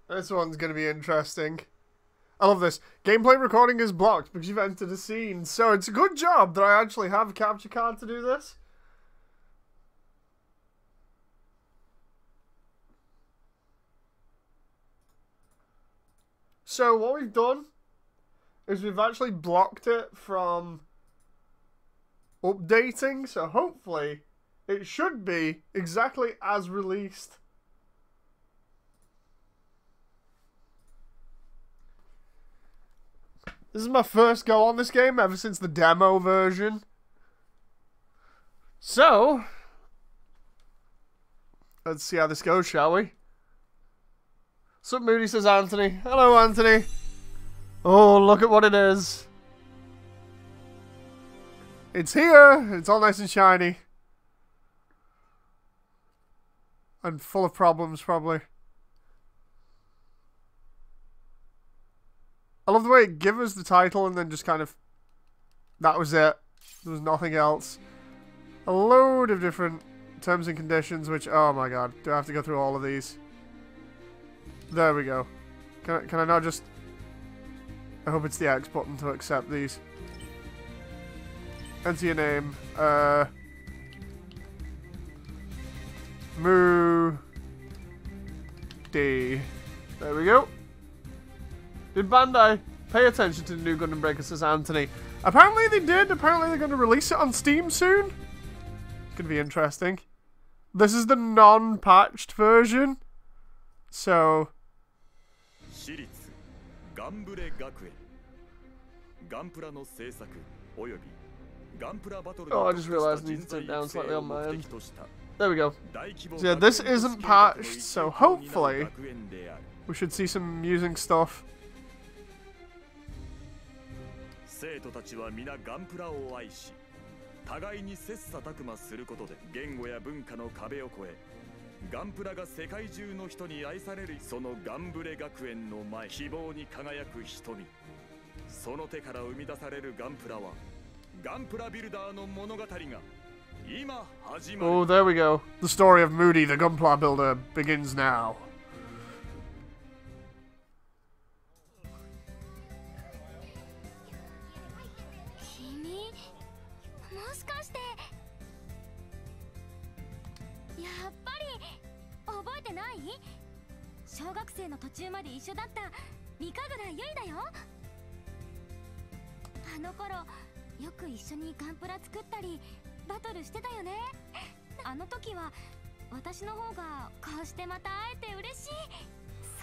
This one's going to be interesting. I love this. Gameplay recording is blocked because you've entered a scene. So it's a good job that I actually have a capture card to do this. So what we've done is we've actually blocked it from updating. So hopefully it should be exactly as released. This is my first go on this game ever since the demo version. So, let's see how this goes, shall we? Sup, Moody, says Anthony. Hello, Anthony. Oh, look at what it is. It's here. It's all nice and shiny. And full of problems, probably. I love the way it gave us the title and then just kind of... That was it. There was nothing else. A load of different terms and conditions, which... Oh my god. Do I have to go through all of these? There we go. Can I not just... I hope it's the X button to accept these. Enter your name. D. There we go. Did Bandai pay attention to the new Gundam Breaker, says Anthony. Apparently they did. Apparently they're going to release it on Steam soon. It's going to be interesting. This is the non-patched version. So... Oh, I just realized I need to turn it down slightly on my end. There we go. So yeah, this isn't patched, so hopefully we should see some amusing stuff. 生徒たちは皆ガンプラを愛し、互いに切磋琢磨することで言語や文化の壁を越え、ガンプラが世界中の人に愛されるそのガンブレ学園の前、希望に輝く瞳。その手から生み出されるガンプラは、ガンプラビルダーの物語が今始まる。Oh, there we go. The story of Moody, the Gunpla builder, begins now.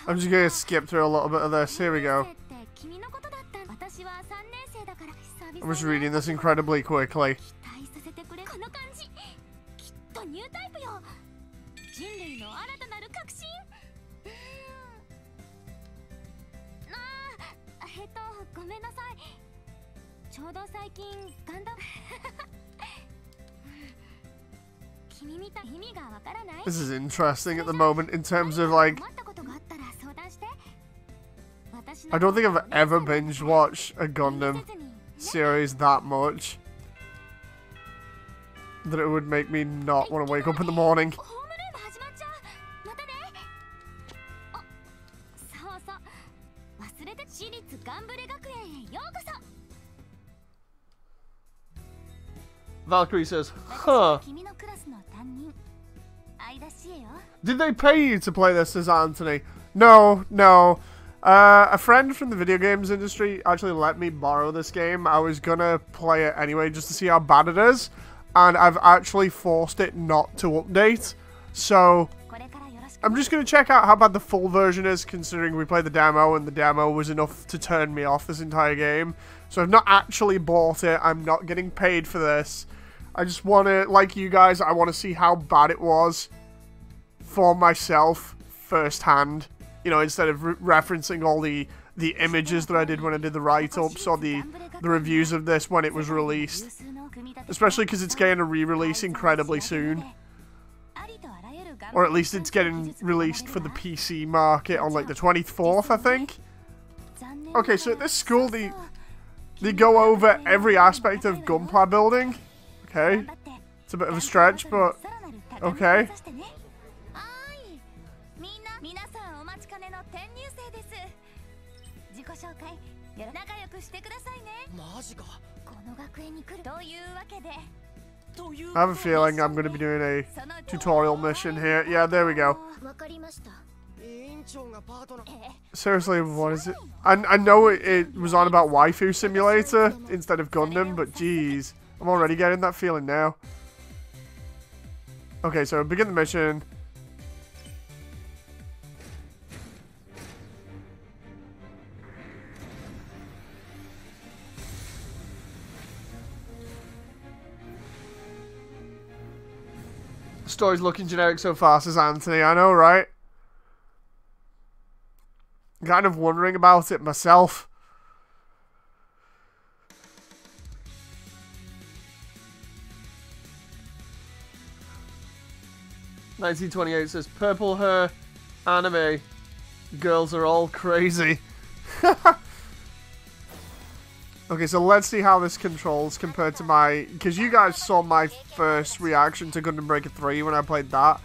I'm just gonna skip through a little bit of this. Here we go. I'm just reading this incredibly quickly. This is interesting at the moment in terms of like... I don't think I've ever binge watched a Gundam series that much that it would make me not want to wake up in the morning. Valkyrie says, huh. Did they pay you to play this, says Anthony? No, no. A friend from the video games industry actually let me borrow this game. I was gonna play it anyway just to see how bad it is. And I've actually forced it not to update. So, I'm just gonna check out how bad the full version is, considering we played the demo and the demo was enough to turn me off this entire game. So I've not actually bought it. I'm not getting paid for this. I just want to, like you guys, I want to see how bad it was for myself firsthand. You know, instead of referencing all the images that I did when I did the write-ups or the reviews of this when it was released. Especially because it's getting a re-release incredibly soon. Or at least it's getting released for the PC market on like the 24th, I think. Okay, so at this school, they go over every aspect of Gunpla building. Okay. It's a bit of a stretch, but okay. I have a feeling I'm going to be doing a tutorial mission here. Yeah, there we go. Seriously, what is it? I know it was on about Waifu Simulator instead of Gundam, but geez, I'm already getting that feeling now. Okay, so begin the mission. The story's looking generic so far, says Anthony. I know, right? Kind of wondering about it myself. "1928 says purple hair anime girls are all crazy." Okay, so let's see how this controls compared to my... Because you guys saw my first reaction to Gundam Breaker 3 when I played that.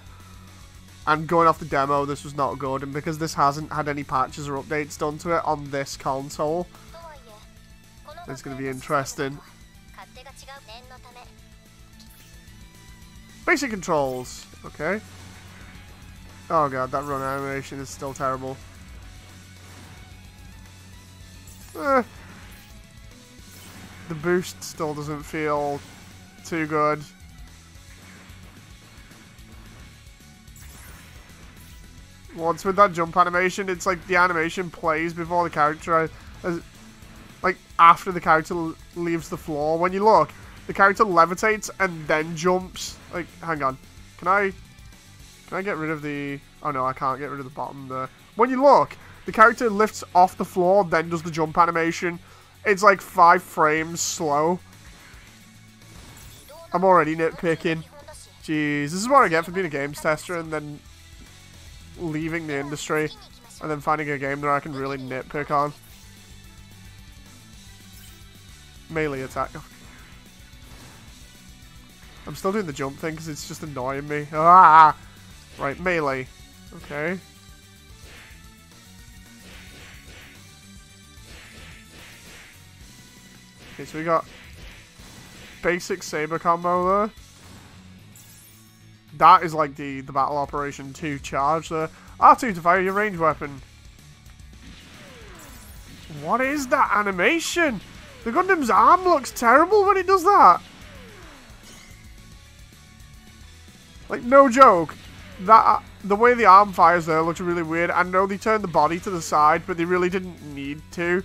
And going off the demo, this was not good. And because this hasn't had any patches or updates done to it on this console, it's going to be interesting. Basic controls. Okay. Oh god, that run animation is still terrible. The boost still doesn't feel too good. Once with that jump animation, it's like the animation plays before the character, like after the character leaves the floor. When you look, the character levitates and then jumps. Like, hang on, can I get rid of the? Oh no, I can't get rid of the bottom there. When you look, the character lifts off the floor, then does the jump animation. It's like 5 frames slow. I'm already nitpicking. Jeez, this is what I get for being a games tester and then leaving the industry and then finding a game that I can really nitpick on. Melee attack. I'm still doing the jump thing because it's just annoying me. Ah! Right, melee. Okay. Okay, so we got basic saber combo there. That is like the battle operation 2 charge there. R2 to fire your range weapon. What is that animation? The Gundam's arm looks terrible when it does that. Like, no joke. That the way the arm fires there looks really weird. I know they turned the body to the side, but they really didn't need to.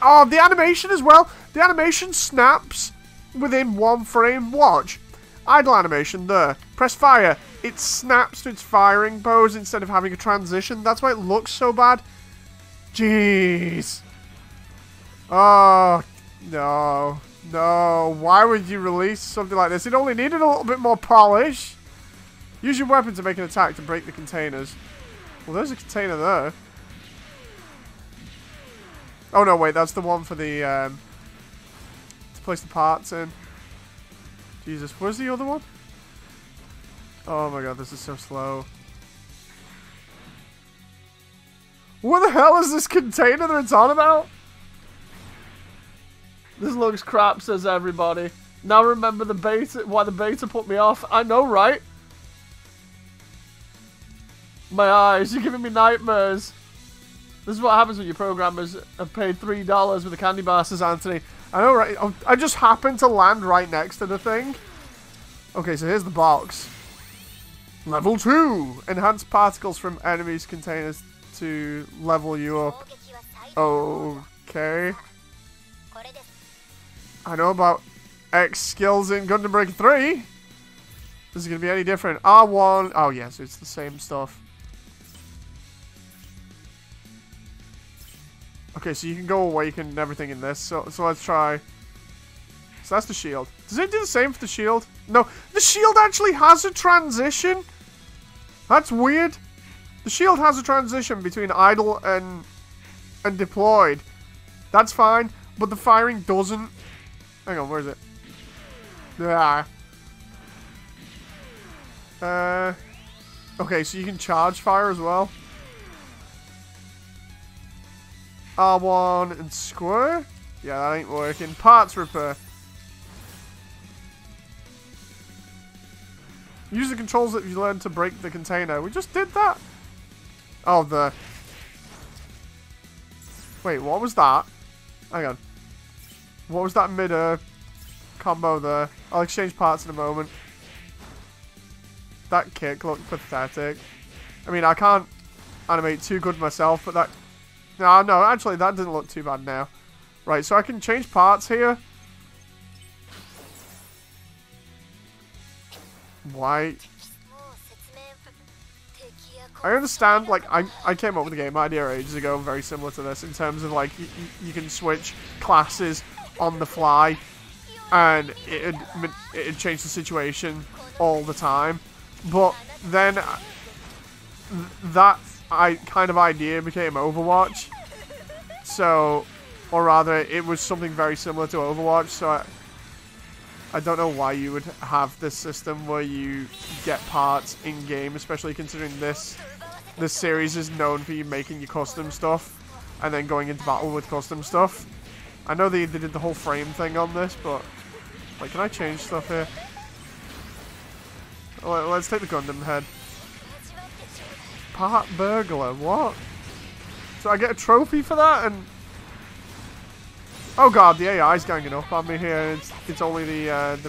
Oh, the animation as well. The animation snaps within 1 frame. Watch. Idle animation there. Press fire. It snaps to its firing pose instead of having a transition. That's why it looks so bad. Jeez. Oh, no. No. Why would you release something like this? It only needed a little bit more polish. Use your weapon to make an attack to break the containers. Well, there's a container there. Oh, no, wait. That's the one for the, to place the parts in. Jesus. Where's the other one? Oh, my God. This is so slow. What the hell is this container that it's on about? This looks crap, says everybody. Now remember the beta, why the beta put me off. I know, right? My eyes, you're giving me nightmares. This is what happens when your programmers have paid $3 with a candy bar, says Anthony. I know, right? I just happened to land right next to the thing. Okay, so here's the box. Level 2. Enhance particles from enemies' containers to level you up. Okay. I know about X skills in Gundam Breaker 3. This is going to be any different. R1. Oh, yes, it's the same stuff. Okay, so you can go awaken and everything in this. So let's try. So that's the shield. Does it do the same for the shield? No, the shield actually has a transition. That's weird. The shield has a transition between idle and deployed. That's fine, but the firing doesn't. Hang on, where is it? Ah. Okay, so you can charge fire as well. R1 and square. Yeah, that ain't working. Parts repair. Use the controls that you learned to break the container. We just did that. Oh, the... Wait, what was that? Hang on. What was that mid-air combo there? I'll exchange parts in a moment. That kick looked pathetic. I mean, I can't animate too good myself, but that... No, actually, that didn't look too bad now. Right, so I can change parts here. Why? I understand, like, I came up with a game idea ages ago, very similar to this, in terms of, like, you can switch classes on the fly, and it'd change the situation all the time. But then, that kind of idea became Overwatch. So, or rather, it was something very similar to Overwatch, so I don't know why you would have this system where you get parts in-game, especially considering this series is known for you making your custom stuff and then going into battle with custom stuff. I know they did the whole frame thing on this, but... Like, can I change stuff here? Let's take the Gundam head. Part burglar, what? So I get a trophy for that, and... Oh god, the AI's ganging up on me here. It's only the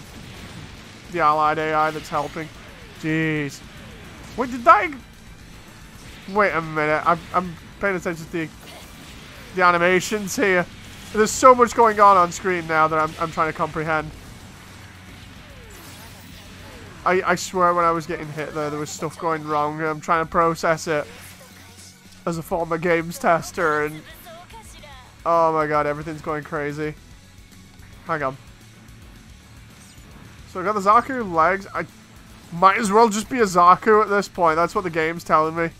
allied AI that's helping. Jeez. Wait, did that... Wait a minute. I'm paying attention to the animations here. There's so much going on screen now that I'm trying to comprehend. I swear when I was getting hit there was stuff going wrong. I'm trying to process it as a former games tester, and... Oh my god, everything's going crazy. Hang on. So I got the Zaku legs. I might as well just be a Zaku at this point. That's what the game's telling me.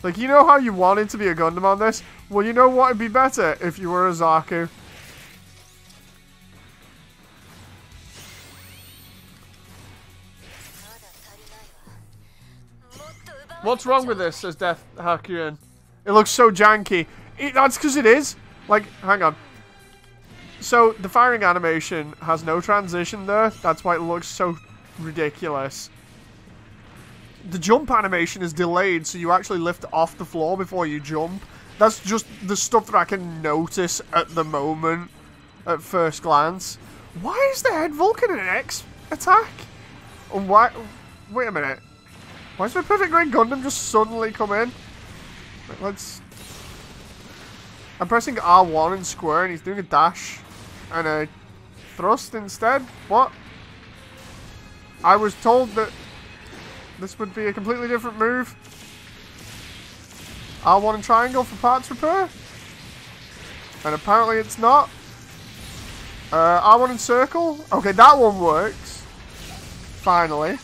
Like, you know how you wanted to be a Gundam on this? Well, you know what would be better if you were a Zaku. What's wrong with this, says Death Hakuin. It looks so janky. That's because it is. Like, hang on. So, the firing animation has no transition there. That's why it looks so ridiculous. The jump animation is delayed, so you actually lift off the floor before you jump. That's just the stuff that I can notice at the moment, at first glance. Why is the head Vulcan an X attack? Why? Wait a minute. Why does my Perfect Grade Gundam just suddenly come in? Let's... I'm pressing R1 and square, and he's doing a dash and a thrust instead. What? I was told that this would be a completely different move. R1 and triangle for parts repair. And apparently it's not. R1 and circle. Okay, that one works. Finally.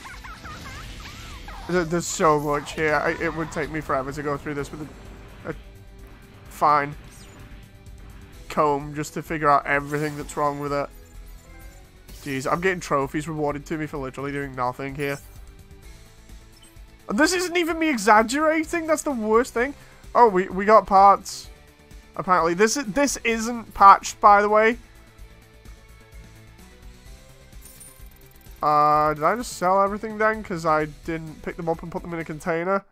There's so much here. It would take me forever to go through this with a fine comb just to figure out everything that's wrong with it. Jeez, I'm getting trophies rewarded to me for literally doing nothing here. And this isn't even me exaggerating. That's the worst thing. Oh, we got parts. Apparently, this isn't patched, by the way. Did I just sell everything then? Because I didn't pick them up and put them in a container.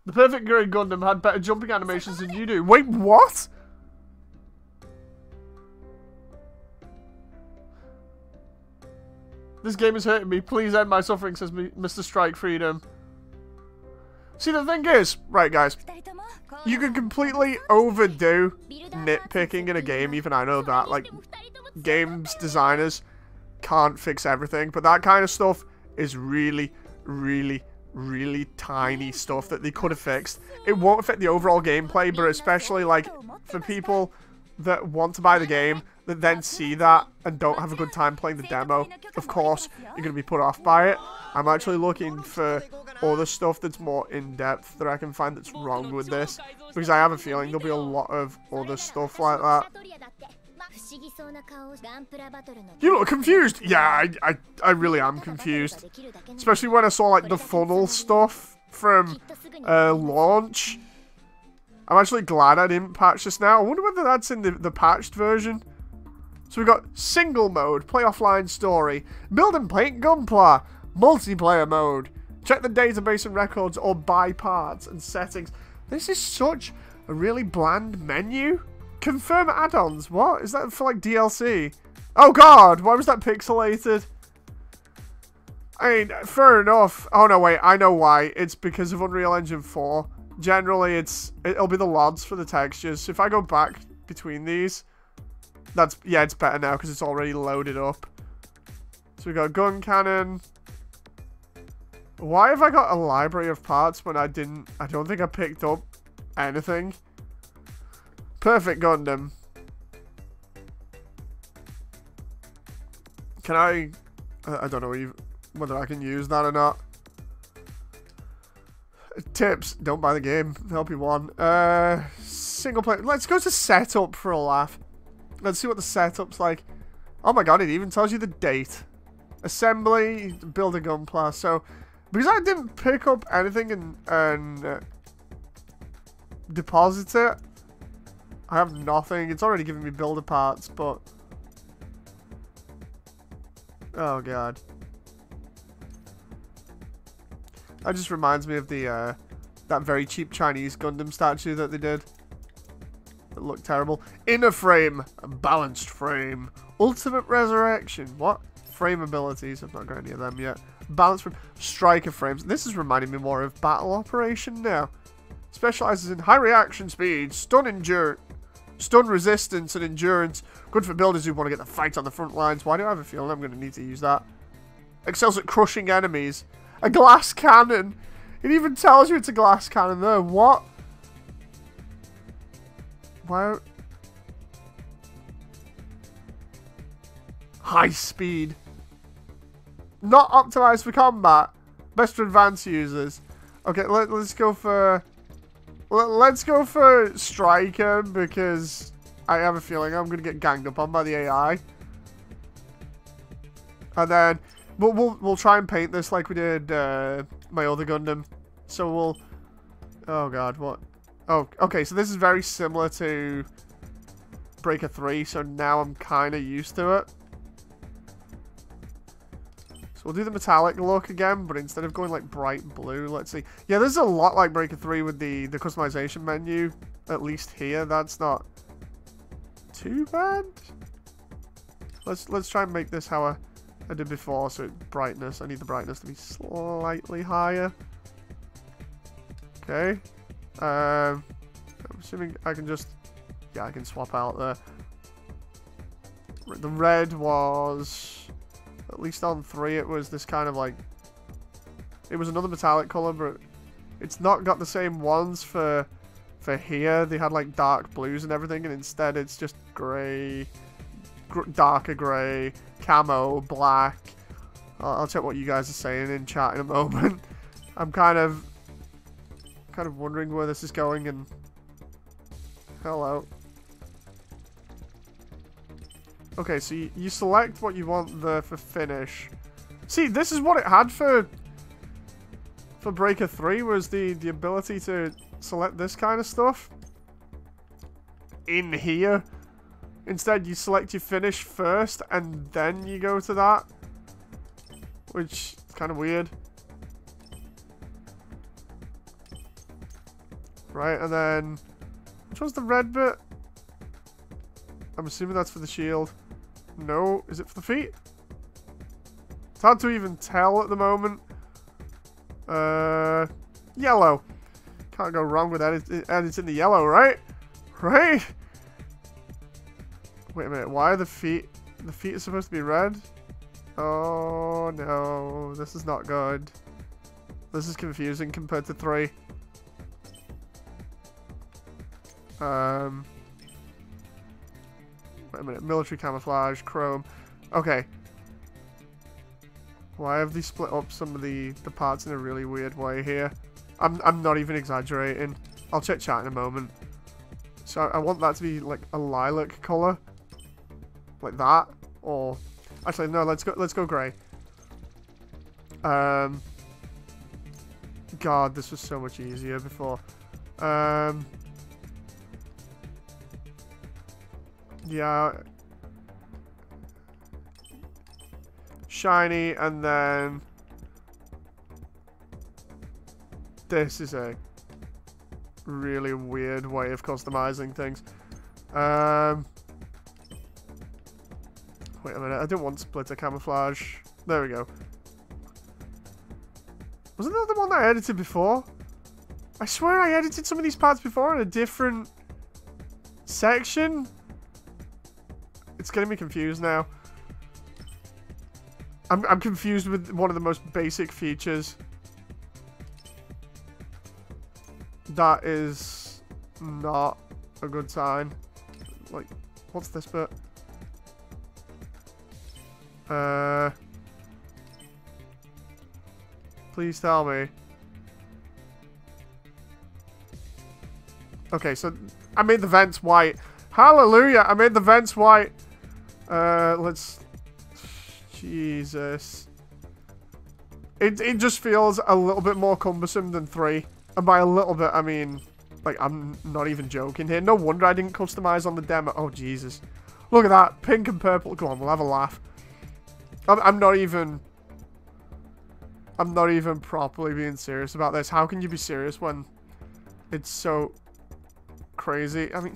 The Perfect Grade Gundam had better jumping animations than you do. Wait, what? This game is hurting me. Please end my suffering, says Mr. Strike Freedom. See, the thing is, right, guys, you can completely overdo nitpicking in a game. Even I know that. Like, games designers can't fix everything, but that kind of stuff is really, really, really tiny stuff that they could have fixed. It won't affect the overall gameplay, but especially, like, for people that want to buy the game, that then see that and don't have a good time playing the demo, of course, you're going to be put off by it. I'm actually looking for other stuff that's more in-depth that I can find that's wrong with this, because I have a feeling there'll be a lot of other stuff like that. You look confused. Yeah, I really am confused. Especially when I saw like the funnel stuff from launch. I'm actually glad I didn't patch this now. I wonder whether that's in the patched version. So we've got single mode, play offline story, build and paint Gunpla, multiplayer mode, check the database and records or buy parts and settings. This is such a really bland menu. Confirm add-ons. What? Is that for like DLC? Oh god, why was that pixelated? I mean, fair enough. Oh no, wait, I know why. It's because of Unreal Engine 4. Generally, it'll be the LODs for the textures. So if I go back between these, yeah, it's better now because it's already loaded up. So we got gun cannon. Why have I got a library of parts when I don't think I picked up anything? Perfect Gundam. Can I don't know whether I can use that or not. Tips, don't buy the game. Help you one. Single player. Let's go to setup for a laugh. Let's see what the setup's like. Oh my god, it even tells you the date. Assembly, build a gunpla. So, because I didn't pick up anything and deposit it, I have nothing. It's already giving me builder parts, but... Oh god. That just reminds me of the that very cheap Chinese Gundam statue that they did. It looked terrible. Inner frame, a balanced frame, ultimate resurrection. What? Frame abilities. I've not got any of them yet. Balanced frame, striker frames. This is reminding me more of battle operation now. Specializes in high reaction speed, stun resistance, and endurance. Good for builders who want to get the fight on the front lines. Why do I have a feeling I'm going to need to use that? Excels at crushing enemies. A glass cannon. It even tells you it's a glass cannon there. What? Why? High speed. Not optimized for combat. Best for advanced users. Okay, let's go for... Let's go for striker because I have a feeling I'm going to get ganged up on by the AI. And then... We'll try and paint this like we did my other Gundam. So we'll... Oh god, what? Oh, okay, so this is very similar to Breaker 3, so now I'm kind of used to it. So we'll do the metallic look again, but instead of going like bright blue, let's see. Yeah, this is a lot like Breaker 3 with the customization menu, at least here. That's not too bad. Let's try and make this how I did before, so brightness. I need the brightness to be slightly higher. Okay. I'm assuming I can just... Yeah, I can swap out the red was... At least on 3 it was this kind of like... It was another metallic color, but it's not got the same ones for here. They had like dark blues and everything, and instead it's just grey... darker grey, camo, black. I'll check what you guys are saying in chat in a moment. I'm kind of wondering where this is going, and hello. Okay, so you select what you want for finish. See, this is what it had for Breaker 3 was the ability to select this kind of stuff in here. Instead, you select your finish first, and then you go to that. Which is kind of weird. Right, and then... Which one's the red bit? I'm assuming that's for the shield. No, is it for the feet? It's hard to even tell at the moment. Yellow. Can't go wrong with that. And it's in the yellow, right? Right? Wait a minute, why are the feet... The feet are supposed to be red? Oh no, this is not good. This is confusing compared to 3. Wait a minute, military camouflage, chrome. Okay. Why have they split up some of the parts in a really weird way here? I'm not even exaggerating. I'll check chat in a moment. So I want that to be like a lilac color. like that, or actually no, let's go grey. God, this was so much easier before. Yeah. Shiny, and then this is a really weird way of customizing things. Wait a minute, I didn't want splitter camouflage. There we go. Wasn't that the one that I edited before? I swear I edited some of these parts before in a different section. It's getting me confused now. I'm confused with one of the most basic features. That is not a good sign. Like, what's this bit? Please tell me. Okay, so I made the vents white. Hallelujah! I made the vents white. Let's... Jesus. It just feels a little bit more cumbersome than 3. And by a little bit, I mean... Like, I'm not even joking here. No wonder I didn't customize on the demo. Oh, Jesus. Look at that. Pink and purple. Go on, we'll have a laugh. I'm not even properly being serious about this. How can you be serious when it's so crazy? I mean...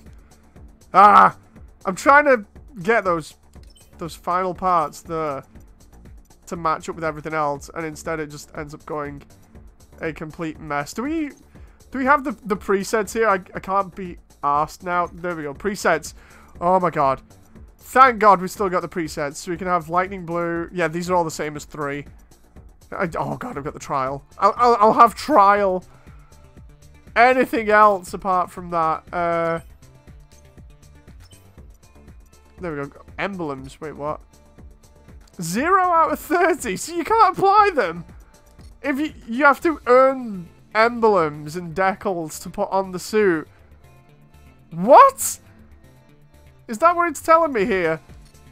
I'm trying to get those final parts there to match up with everything else, and instead it just ends up going a complete mess. Do we have the presets here? I can't be asked now. There we go. Presets. Oh my god. Thank god we still got the presets. So we can have lightning blue. Yeah, these are all the same as 3. Oh god, I've got the trial. I'll have trial. Anything else apart from that? There we go. Emblems. Wait, what? 0 out of 30. So you can't apply them. If you have to earn emblems and decals to put on the suit. What? Is that what it's telling me here?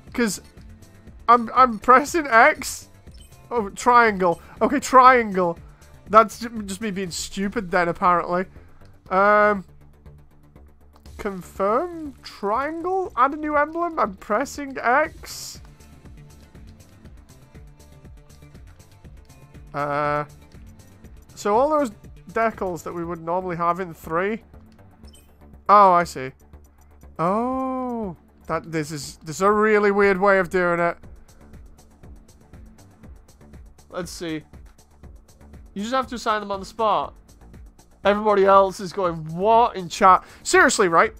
Because I'm pressing X. Oh, triangle. Okay, triangle. That's just me being stupid then, apparently. Confirm triangle. Add a new emblem. I'm pressing X. So all those decals that we would normally have in 3. Oh, I see. Oh, this is a really weird way of doing it. Let's see. You just have to assign them on the spot. Everybody else is going, what in chat? Seriously, right?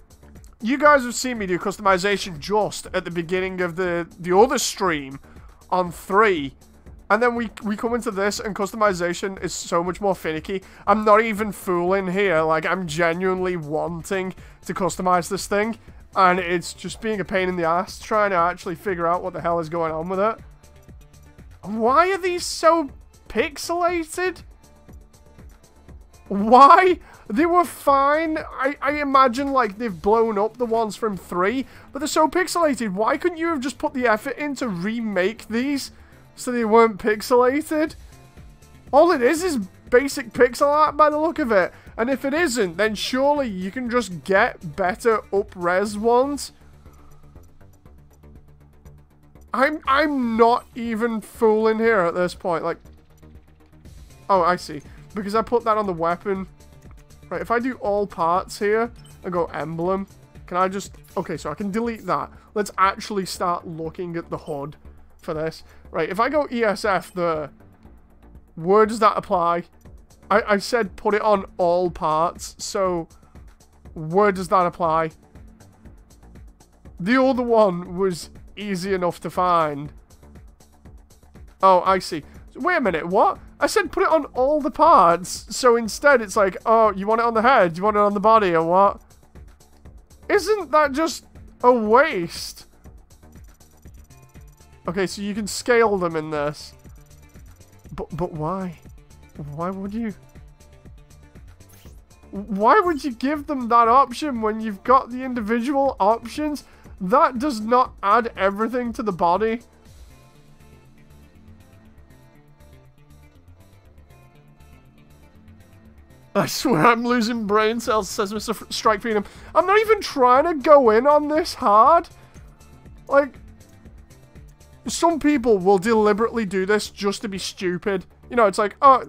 You guys have seen me do customization just at the beginning of the other stream on 3. And then we come into this and customization is so much more finicky. I'm not even fooling here. Like, I'm genuinely wanting to customize this thing. And it's just being a pain in the ass trying to actually figure out what the hell is going on with it. Why are these so pixelated? Why? They were fine. I imagine, like, they've blown up the ones from 3. But they're so pixelated. Why couldn't you have just put the effort in to remake these so they weren't pixelated? All it is basic pixel art by the look of it. And if it isn't, then surely you can just get better up-res ones. I'm not even fooling here at this point. Like, oh, I see. Because I put that on the weapon. Right, if I do all parts here and go emblem, can I just... Okay, so I can delete that. Let's actually start looking at the HUD for this. Right, if I go ESF there, where does that apply? I said put it on all parts, so where does that apply? The other one was easy enough to find. Oh, I see. Wait a minute, what? I said put it on all the parts, so instead it's like, oh, you want it on the head, you want it on the body, or what? Isn't that just a waste? Okay, so you can scale them in this. But why? Why would you? Why would you give them that option when you've got the individual options? That does not add everything to the body. I swear I'm losing brain cells, says Mr. Strike Freedom. I'm not even trying to go in on this hard. Like, some people will deliberately do this just to be stupid. You know, it's like, oh,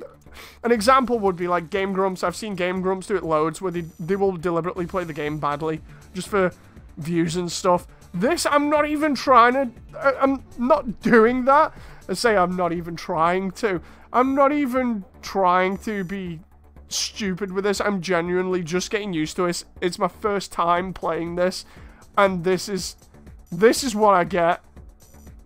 an example would be like Game Grumps. I've seen Game Grumps do it loads where they will deliberately play the game badly just for views and stuff. This, I'm not even trying to, I'm not doing that. I say I'm not even trying to. I'm not even trying to be stupid with this. I'm genuinely just getting used to it. It's my first time playing this, and this is what I get.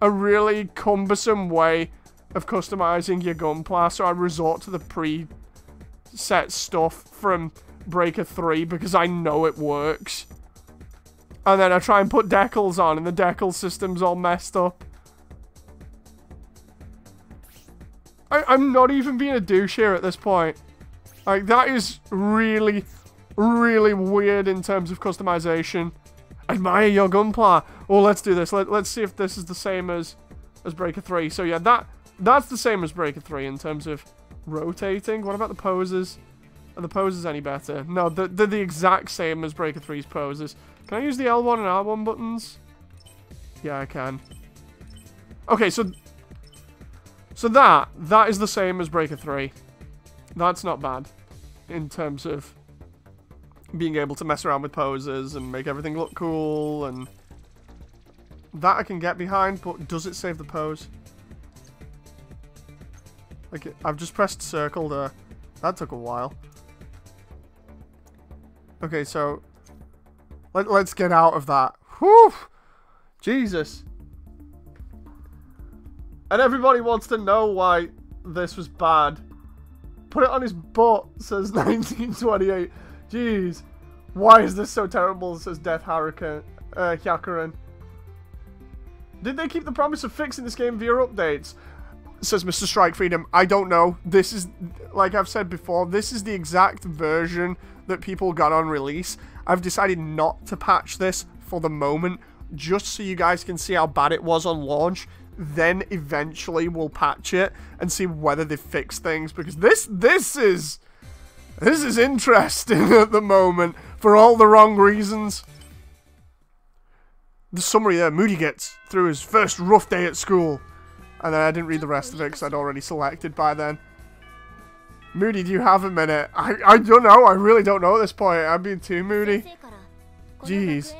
A really cumbersome way of customizing your gunpla, so I resort to the pre-set stuff from Breaker 3 because I know it works. And then I try and put decals on, and the decal system's all messed up. I'm not even being a douche here at this point. Like, that is really, really weird in terms of customization. Admire your gunpla. Oh, let's do this. Let's see if this is the same as Breaker 3. So yeah, that's the same as Breaker 3 in terms of rotating. What about the poses? Are the poses any better? No, they're the exact same as Breaker 3's poses. Can I use the L1 and R1 buttons? Yeah, I can. Okay, so that is the same as Breaker 3. That's not bad in terms of being able to mess around with poses and make everything look cool, and that I can get behind, but does it save the pose? Like, I've just pressed circle there. That took a while. Okay, so let's get out of that. Whew! Jesus. And everybody wants to know why this was bad. Put it on his butt, says 1928. Jeez. Why is this so terrible, says Death Hurricane, Hyakuren. Did they keep the promise of fixing this game via updates? Says Mr. Strike Freedom. I don't know. This is, like I've said before, this is the exact version that people got on release. I've decided not to patch this for the moment, just so you guys can see how bad it was on launch. Then eventually we'll patch it and see whether they fix things, because this is interesting at the moment for all the wrong reasons. The summary there, Moody gets through his first rough day at school. And then I didn't read the rest of it because I'd already selected by then. Moody, do you have a minute? I don't know. I really don't know at this point. I'm being too moody. Jeez.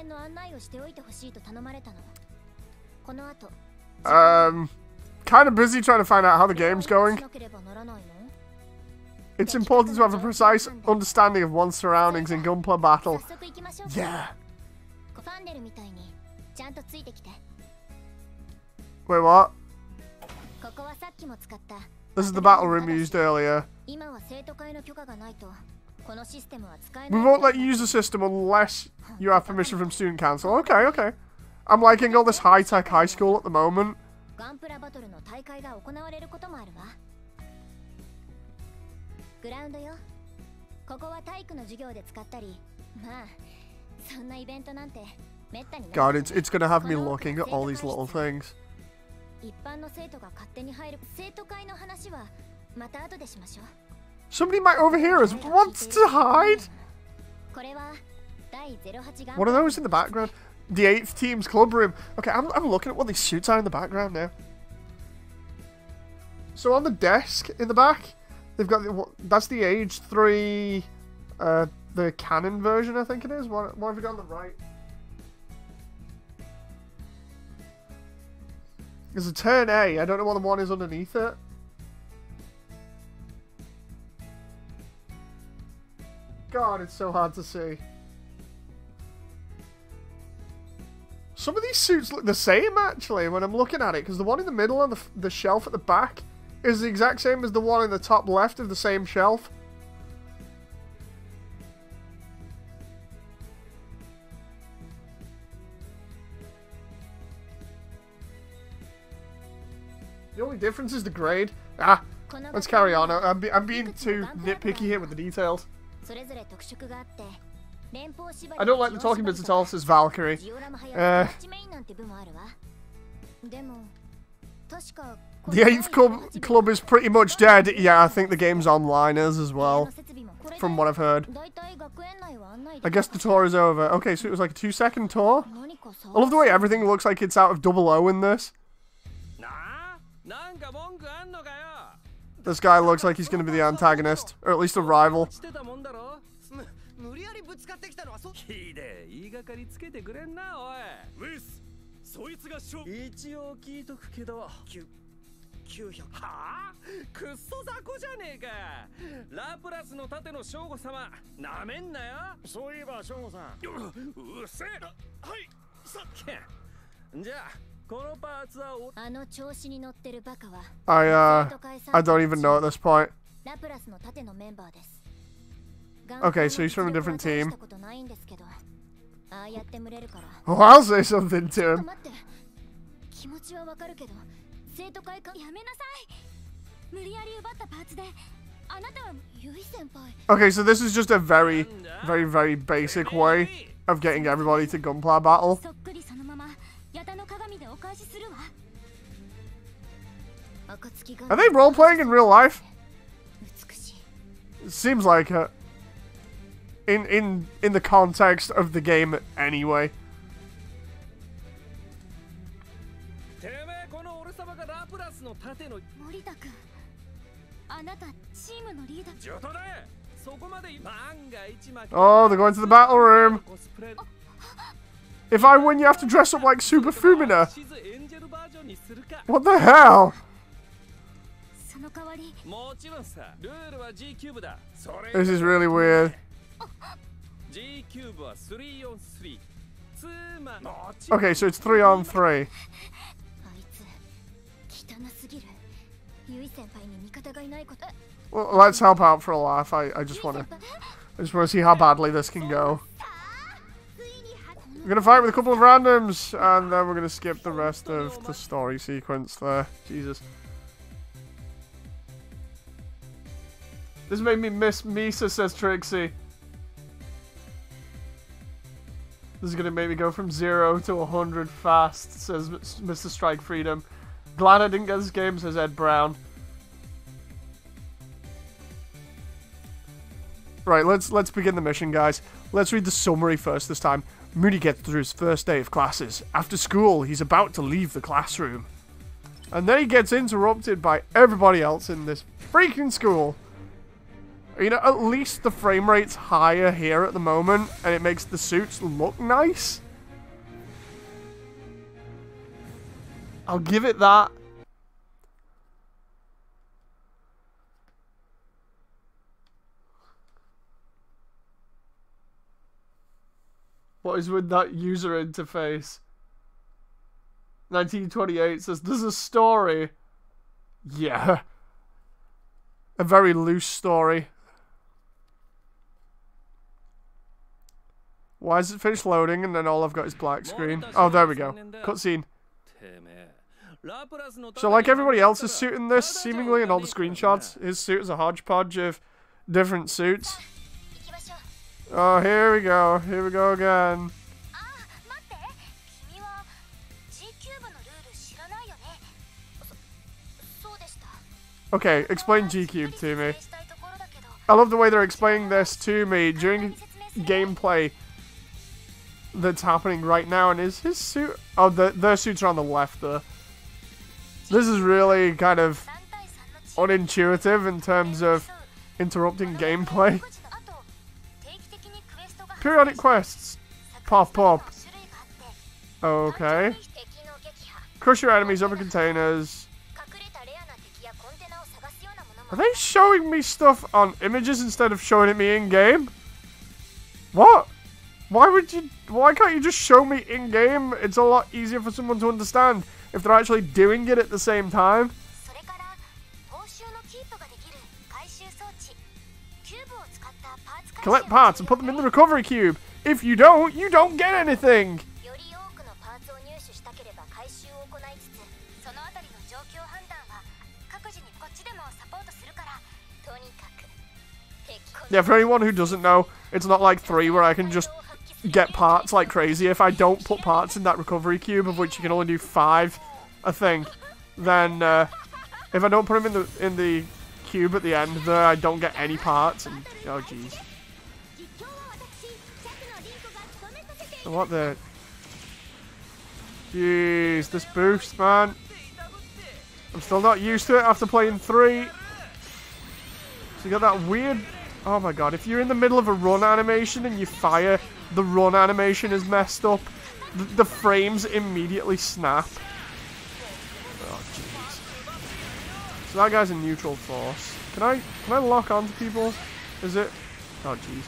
Kind of busy trying to find out how the game's going. It's important to have a precise understanding of one's surroundings in gunpla battle. Yeah. Wait, what? This is the battle room we used earlier. We won't let you use the system unless you have permission from student council. Okay, okay. I'm liking all this high-tech high school at the moment. God, it's gonna have me looking at all these little things. Somebody might overhear us. Wants to hide? What are those in the background? The 8th team's club room. Okay, I'm looking at what these suits are in the background now. So on the desk in the back, they've got that's the age 3, the canon version, I think it is. What have we got on the right? There's a turn A. I don't know what the one is underneath it. God, it's so hard to see. Some of these suits look the same, actually, when I'm looking at it, because the one in the middle on the shelf at the back is the exact same as the one in the top left of the same shelf. The only difference is the grade. Ah, let's carry on. I'm being too nitpicky here with the details. I don't like the talking bits at all, says Valkyrie. The 8th club is pretty much dead. Yeah, I think the game's online as well, from what I've heard. I guess the tour is over. Okay, so it was like a 2-second tour? I love the way everything looks like it's out of 00 in this. This guy looks like he's going to be the antagonist, or at least a rival. I don't even know at this point. Okay, so he's from a different team. Oh, I'll say something to him. Okay, so this is just a very, very, very basic way of getting everybody to Gunpla battle. Are they role-playing in real life? It seems like it. In the context of the game anyway. Oh, they're going to the battle room. If I win, you have to dress up like Super Fumina. What the hell? This is really weird. Okay, so it's 3-on-3. Well, let's help out for a laugh. I just want to see how badly this can go. We're gonna fight with a couple of randoms, and then we're gonna skip the rest of the story sequence there. Jesus. This made me miss Misa, says Trixie. This is gonna make me go from 0 to 100 fast, says Mr. Strike Freedom. Glad I didn't get this game, says Ed Brown. Right, let's begin the mission, guys. Let's read the summary first this time. Moody gets through his first day of classes. After school, he's about to leave the classroom. And then he gets interrupted by everybody else in this freaking school. You know, at least the frame rate's higher here at the moment, and it makes the suits look nice. I'll give it that. What is with that user interface? 1928 says, there's a story. Yeah. A very loose story. Why is it finished loading and then all I've got is black screen? Oh, there we go. Cutscene. So like everybody else's suit in this, seemingly in all the screenshots, his suit is a hodgepodge of different suits. Oh, here we go. Here we go again. Okay, explain G-Cube to me. I love the way they're explaining this to me during gameplay that's happening right now. And is his suit... Oh, their suits are on the left there. This is really kind of unintuitive in terms of interrupting gameplay. Periodic quests. Pop up. Okay. Crush your enemies, open containers. Are they showing me stuff on images instead of showing it me in-game? What? Why can't you just show me in-game? It's a lot easier for someone to understand if they're actually doing it at the same time. Collect parts and put them in the recovery cube. If you don't get anything. Yeah, for anyone who doesn't know, it's not like 3 where I can just get parts like crazy. If I don't put parts in that recovery cube, of which you can only do 5, I think, then if I don't put them in the cube at the end there, I don't get any parts. And oh jeez, what the? Jeez, this boost, man. I'm still not used to it after playing 3. So you got that weird. Oh my god, if you're in the middle of a run animation and you fire, the run animation is messed up. The frames immediately snap. Oh jeez. So that guy's a neutral force. Can I lock onto people? Is it? Oh jeez.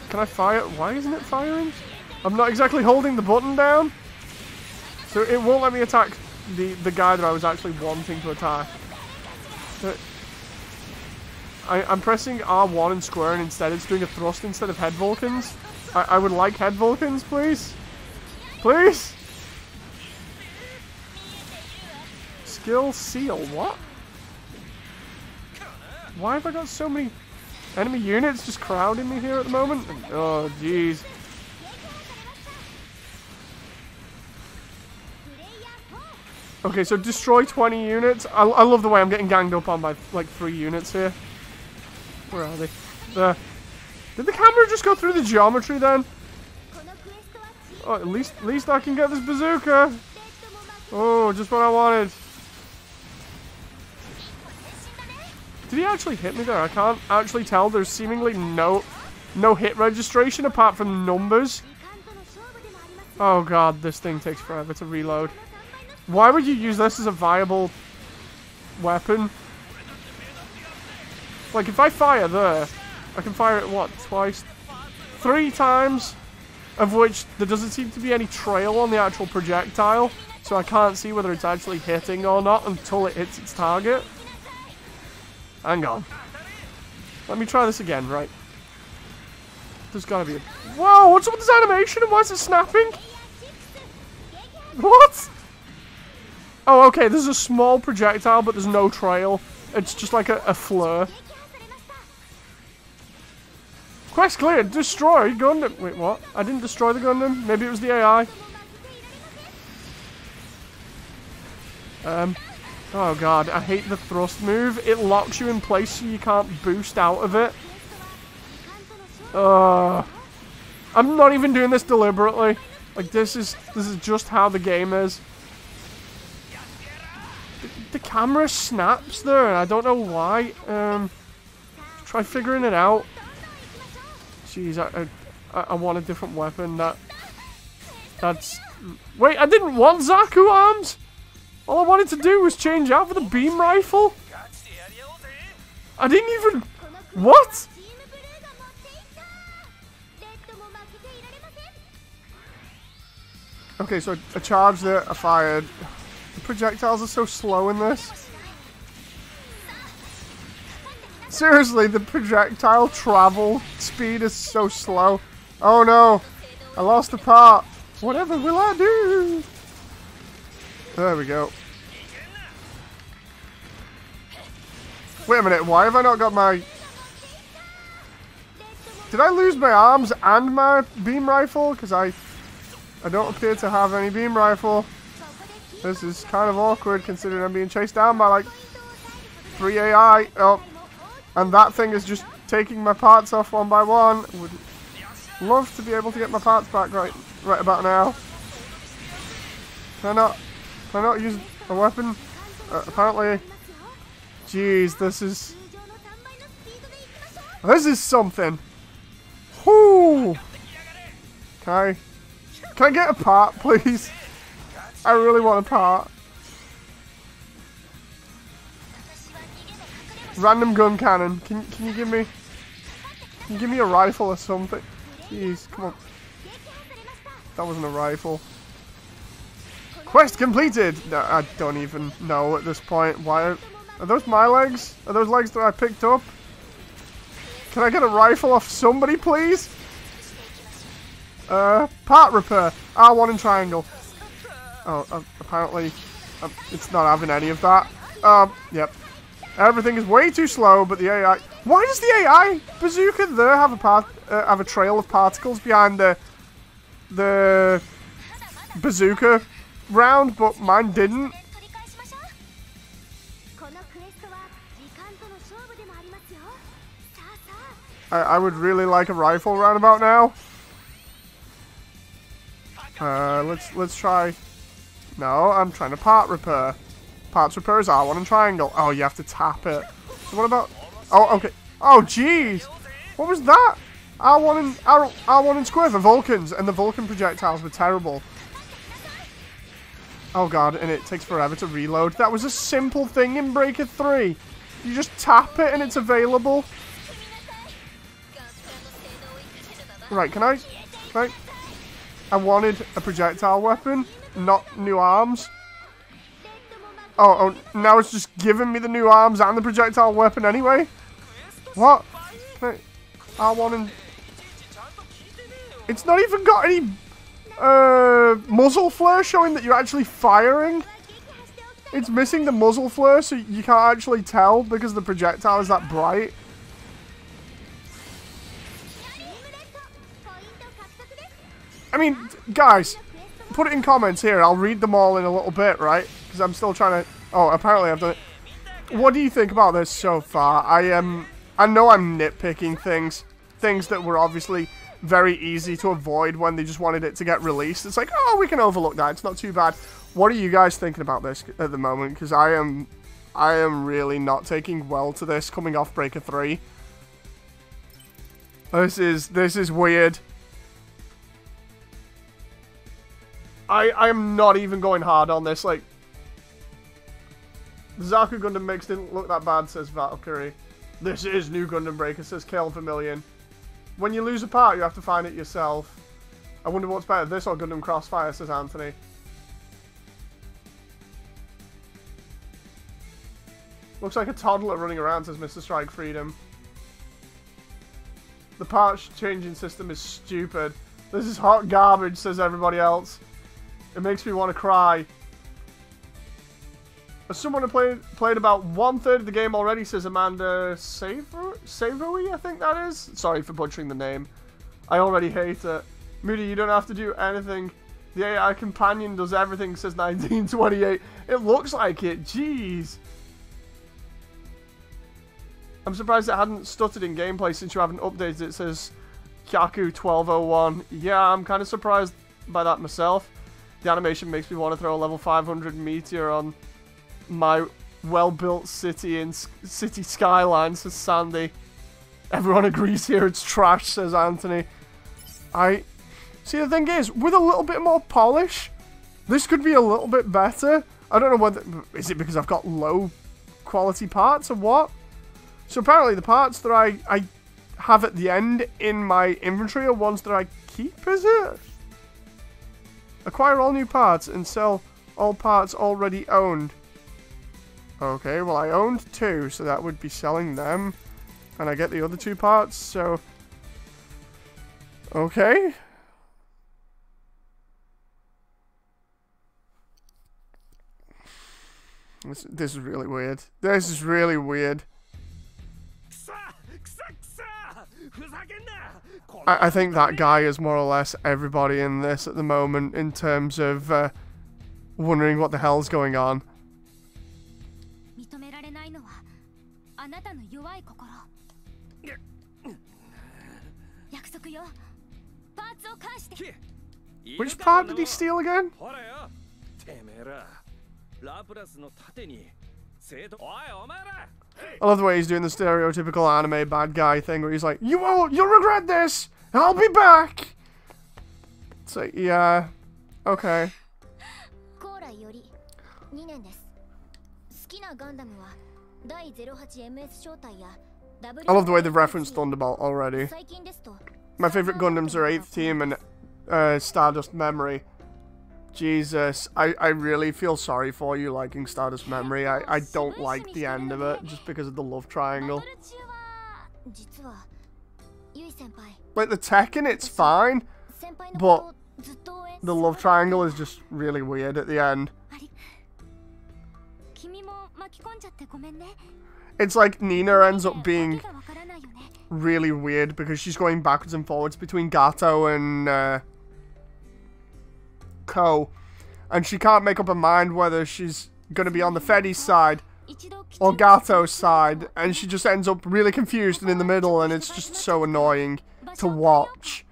Can I fire? Why isn't it firing? I'm not exactly holding the button down, so it won't let me attack the guy that I was actually wanting to attack. But I'm pressing R1 and square, and instead it's doing a thrust instead of head Vulcans. I would like head Vulcans, please. Please! Skill seal, what? Why have I got so many enemy units just crowding me here at the moment? Oh, jeez. Okay, so destroy 20 units. I love the way I'm getting ganged up on by like 3 units here. Where are they? There. Did the camera just go through the geometry then? Oh, at least I can get this bazooka. Oh, just what I wanted. Did he actually hit me there? I can't actually tell. There's seemingly no hit registration apart from numbers. Oh god, this thing takes forever to reload. Why would you use this as a viable weapon? Like, if I fire there, I can fire it, what, twice? 3 times, of which there doesn't seem to be any trail on the actual projectile, so I can't see whether it's actually hitting or not until it hits its target. Hang on. Let me try this again, right? There's gotta be a... Whoa, what's up with this animation and why is it snapping? What? Oh, okay, there's a small projectile, but there's no trail. It's just like a flare. Quest cleared. Destroy Gundam. Wait, what? I didn't destroy the Gundam. Maybe it was the AI. Oh god, I hate the thrust move. It locks you in place so you can't boost out of it. I'm not even doing this deliberately. Like, this is just how the game is. The camera snaps there, and I don't know why. Try figuring it out. Jeez, I want a different weapon. That's... Wait, I didn't want Zaku arms! All I wanted to do was change out for the beam rifle. I didn't even... What? Okay, so I charged it, I fired. The projectiles are so slow in this. Seriously, the projectile travel speed is so slow. Oh no, I lost a part. Whatever will I do? There we go. Wait a minute, why have I not got my... Did I lose my arms and my beam rifle? Because I don't appear to have any beam rifle. This is kind of awkward considering I'm being chased down by like 3 AI. Oh, and that thing is just taking my parts off one by one. Would love to be able to get my parts back right about now. Can I not use a weapon? Apparently. Jeez, this is something. Whoo! Can I get a part, please? I really want a part. Random gun cannon. Can you give me? Can you give me a rifle or something? Jeez, come on. That wasn't a rifle. Quest completed. No, I don't even know at this point. Why are those my legs? Are those legs that I picked up? Can I get a rifle off somebody, please? Part repair. R1 in triangle. Oh, apparently It's not having any of that. Yep. Everything is way too slow, but the AI... Why does the AI bazooka there have a trail of particles behind the bazooka round, but mine didn't? I would really like a rifle roundabout now. Let's try... No, I'm trying to part repair. Parts repair is R1 and triangle. Oh, you have to tap it. So what about... Oh, okay. Oh, jeez. What was that? R1 and square for Vulcans, and the Vulcan projectiles were terrible. Oh god, and it takes forever to reload. That was a simple thing in Breaker 3. You just tap it and it's available. Right, can I? I wanted a projectile weapon, not new arms. Oh, now it's just giving me the new arms and the projectile weapon anyway? What? R1 and... It's not even got any muzzle flare showing that you're actually firing. It's missing the muzzle flare, so you can't actually tell because the projectile is that bright. I mean, guys, put it in comments here. I'll read them all in a little bit, right? Because I'm still trying to... Oh, apparently I've done it. What do you think about this so far? I know I'm nitpicking things that were obviously very easy to avoid when they just wanted it to get released. It's like, oh, we can overlook that. It's not too bad. What are you guys thinking about this at the moment? Because I am really not taking well to this coming off Breaker 3. This is weird. I am not even going hard on this. Like, the Zaku Gundam mix didn't look that bad, says Valkyrie. This is new Gundam Breaker, says Kale Vermillion. When you lose a part, you have to find it yourself. I wonder what's better, this or Gundam Crossfire, says Anthony. Looks like a toddler running around, says Mr. Strike Freedom. The parts changing system is stupid. This is hot garbage, says everybody else. It makes me want to cry. As someone who played about 1/3 of the game already, says Amanda Savory, I think that is. Sorry for butchering the name. I already hate it. Moody, you don't have to do anything. The AI companion does everything, says 1928. It looks like it. Jeez. I'm surprised it hadn't stuttered in gameplay since you haven't updated it, says Kyaku 1201. Yeah, I'm kind of surprised by that myself. The animation makes me want to throw a level 500 meteor on my well-built city in city skyline, says Sandy. Everyone agrees here it's trash, says Anthony. See, the thing is, with a little bit more polish, this could be a little bit better. I don't know whether... Is it because I've got low quality parts or what? So apparently the parts that I have at the end in my inventory are ones that I keep, is it? Acquire all new parts and sell all parts already owned. Okay, well I owned 2, so that would be selling them. And I get the other 2 parts, so... Okay. This is really weird. This is really weird. I think that guy is more or less everybody in this at the moment in terms of wondering what the hell's going on. Which part did he steal again? I love the way he's doing the stereotypical anime bad guy thing where he's like, you'll regret this! I'll be back! It's like, yeah, okay. I love the way they've referenced Thunderbolt already. My favorite Gundams are 8th Team and Stardust Memory. Jesus, I really feel sorry for you liking Stardust Memory. I don't like the end of it just because of the love triangle. Like, the tech in it's fine, but the love triangle is just really weird at the end. It's like Nina ends up being really weird because she's going backwards and forwards between Gato and Ko. And she can't make up her mind whether she's going to be on the Freddy's side or Gato's side. And she just ends up really confused and in the middle, and it's just so annoying to watch.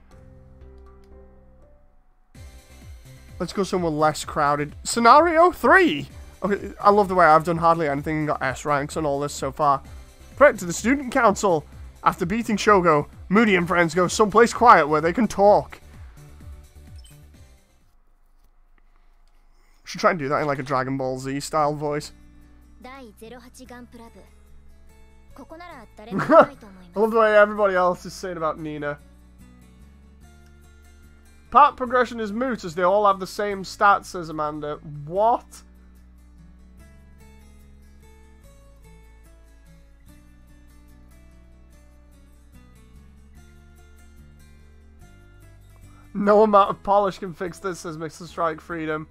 Let's go somewhere less crowded. Scenario 3! Okay, I love the way I've done hardly anything and got S ranks on all this so far. Threat to the student council. After beating Shogo, Moody and friends go someplace quiet where they can talk. Should try and do that in like a Dragon Ball Z style voice. I love the way everybody else is saying about Nina. Part progression is moot as they all have the same stats, says Amanda. What? No amount of polish can fix this, says Mr. Strike Freedom.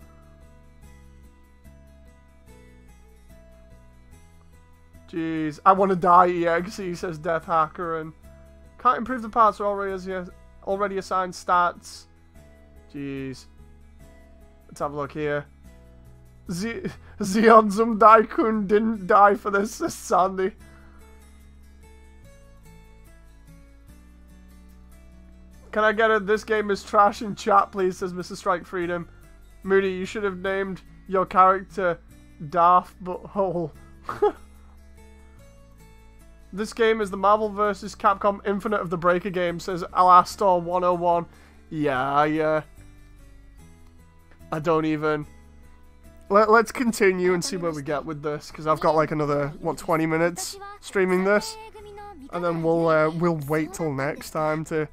Jeez, I want to die, EXE, says Death Hacker, and can't improve the parts already assigned stats. Jeez. Let's have a look here. Zeonzum Daikun didn't die for this, says Sandy. Can I get a "this game is trash" in chat, please, says Mr. Strike Freedom. Moody, you should have named your character Darth Butthole. This game is the Marvel vs. Capcom Infinite of the Breaker game, says Alastor101. Yeah. I don't even... Let's continue and see where we get with this, because I've got like another, what, 20 minutes streaming this? And then we'll wait till next time to...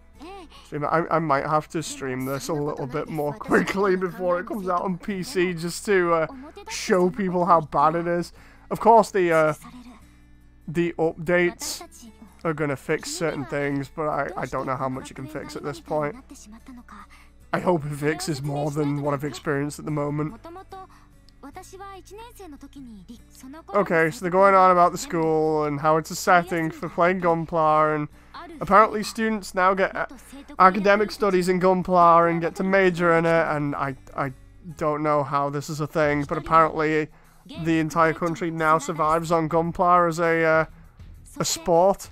I might have to stream this a little bit more quickly before it comes out on PC, just to show people how bad it is. Of course, the updates are going to fix certain things, but I don't know how much you can fix at this point. I hope it fixes more than what I've experienced at the moment. Okay, so they're going on about the school and how it's a setting for playing Gunpla, and apparently students now get academic studies in Gunpla and get to major in it, and I don't know how this is a thing, but apparently the entire country now survives on Gunpla as a sport.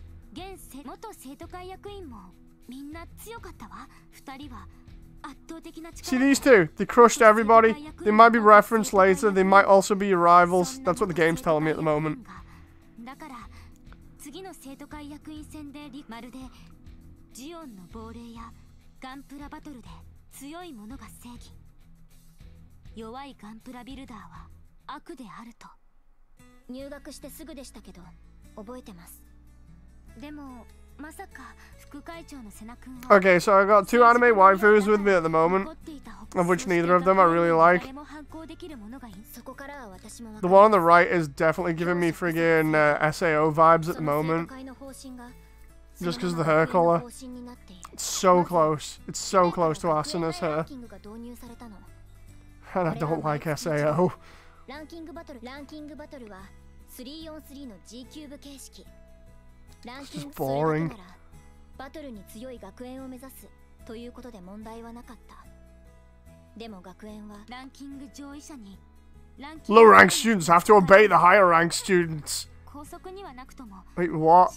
See these two? They crushed everybody. They might be referenced later. They might also be your rivals. That's what the game's telling me at the moment. Okay, so I got two anime waifus with me at the moment, of which neither of them I really like. The one on the right is definitely giving me friggin' SAO vibes at the moment, just because of the hair color. It's so close. It's so close to Asuna's hair. And I don't like SAO. It's just boring. Low rank students have to obey the higher rank students. Wait, what?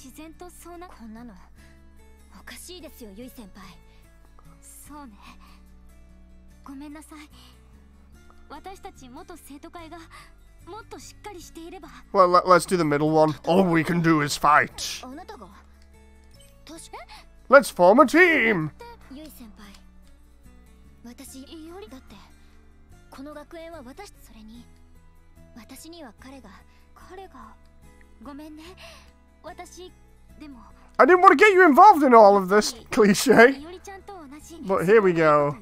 Well, let's do the middle one. All we can do is fight. Let's form a team. I didn't want to get you involved in all of this cliche, but here we go.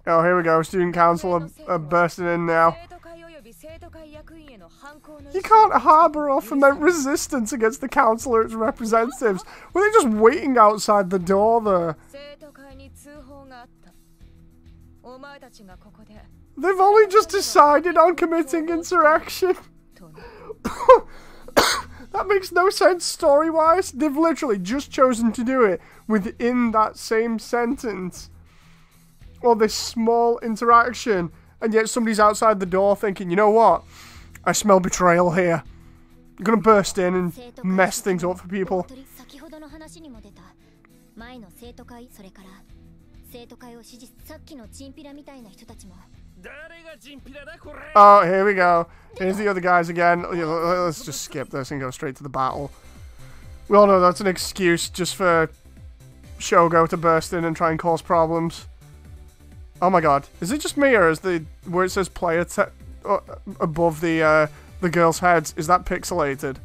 Oh, here we go. Student council are bursting in now. You can't harbour or foment resistance against the council or its representatives. Were they just waiting outside the door there? They've only just decided on committing insurrection. That makes no sense story-wise. They've literally just chosen to do it within that same sentence. Or this small interaction. And yet somebody's outside the door thinking, you know what? I smell betrayal here. I'm gonna burst in and mess things up for people. Oh, here we go. Here's the other guys again. Let's just skip this and go straight to the battle. We all know that's an excuse just for Shogo to burst in and try and cause problems. Oh my god. Is it just me, or is where it says player above the girls' heads, is that pixelated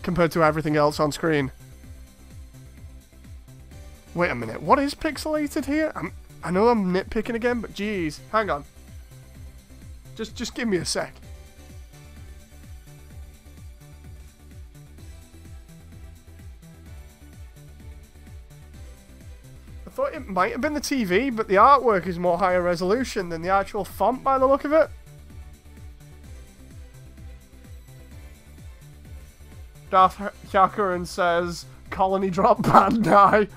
compared to everything else on screen? Wait a minute. What is pixelated here? I know I'm nitpicking again, but geez. Hang on. Just give me a sec. I thought it might have been the TV, but the artwork is more higher resolution than the actual font by the look of it. Darth Hyakuran says, Colony drop Bandai.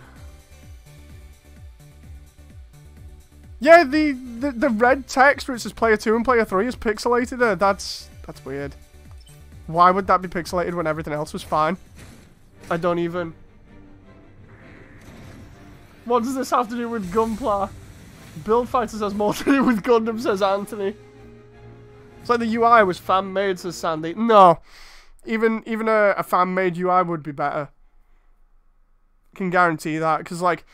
Yeah, the red text where it says player 2 and player 3 is pixelated there. That's weird. Why would that be pixelated when everything else was fine? I don't even... What does this have to do with Gunpla? Build Fighters has more to do with Gundam, says Anthony. It's like the UI was fan-made, says Sandy. No. Even a fan-made UI would be better. Can guarantee that. Because, like,